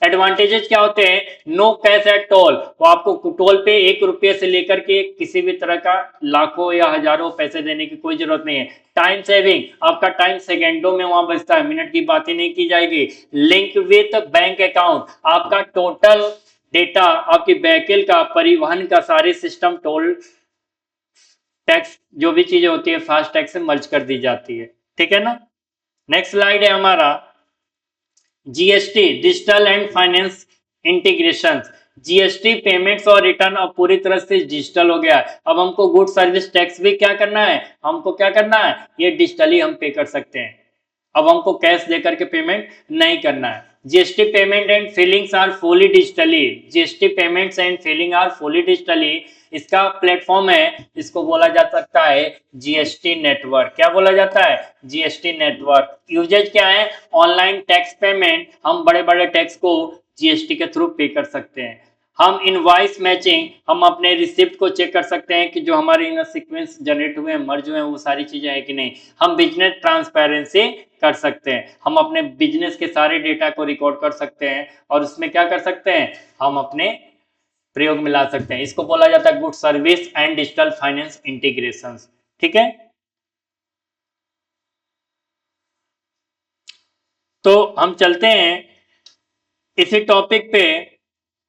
एडवांटेजेस क्या होते हैं, नो कैश एट टोल, वो आपको टोल पे 1 रुपये से लेकर के किसी भी तरह का लाखों या हजारों पैसे देने की कोई जरूरत नहीं है। टाइम सेविंग, आपका टाइम सेकेंडों में वहां बचता है, मिनट की बातें नहीं की जाएगी। लिंक विथ बैंक अकाउंट, आपका टोटल डेटा, आपकी व्हीकल का, परिवहन का सारे सिस्टम, टोल टैक्स जो भी चीजें होती है फास्ट टैग से मर्ज कर दी जाती है, ठीक है ना। नेक्स्ट स्लाइड है हमारा GST, digital and finance integration. GST payments और रिटर्न अब पूरी तरह से डिजिटल हो गया है। अब हमको गुड सर्विस टैक्स भी क्या करना है, हमको क्या करना है, ये डिजिटली हम पे कर सकते हैं। अब हमको कैश देकर के पेमेंट नहीं करना है। GST payment and filings are fully digitally, GST payments and filing are fully digitally. इसका प्लेटफॉर्म है, इसको बोला जा सकता है जीएसटी नेटवर्क। क्या बोला जाता है, जीएसटी नेटवर्क। यूजेज क्या है, ऑनलाइन टैक्स पेमेंट, हम बड़े बड़े टैक्स को जीएसटी के थ्रू पे कर सकते हैं। हम इनवॉइस मैचिंग, हम अपने रिसिप्ट को चेक कर सकते हैं कि जो हमारे इन सीक्वेंस जनरेट हुए हैं, मर्ज हुए हैं, वो सारी चीजें हैं कि नहीं। हम बिजनेस ट्रांसपेरेंसी कर सकते हैं, हम अपने बिजनेस के सारे डेटा को रिकॉर्ड कर सकते हैं, और उसमें क्या कर सकते हैं, हम अपने प्रयोग में ला सकते हैं। इसको बोला जाता है good service and digital finance integration, ठीक है। तो हम चलते हैं इसी टॉपिक पे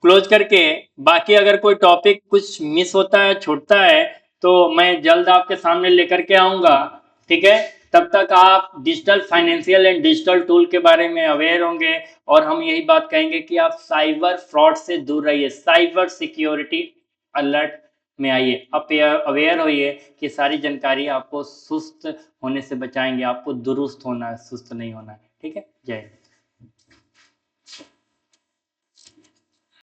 क्लोज करके। बाकी अगर कोई टॉपिक कुछ मिस होता है, छूटता है, तो मैं जल्द आपके सामने लेकर के आऊंगा, ठीक है। तब तक आप digital financial and digital tool के बारे में अवेयर होंगे, और हम यही बात कहेंगे कि आप साइबर फ्रॉड से दूर रहिए, साइबर सिक्योरिटी अलर्ट में आइए, अवेयर होइए कि सारी जानकारी आपको सुस्त होने से बचाएंगे, आपको दुरुस्त होना है, सुस्त नहीं होना है। ठीक है, जय हिंद।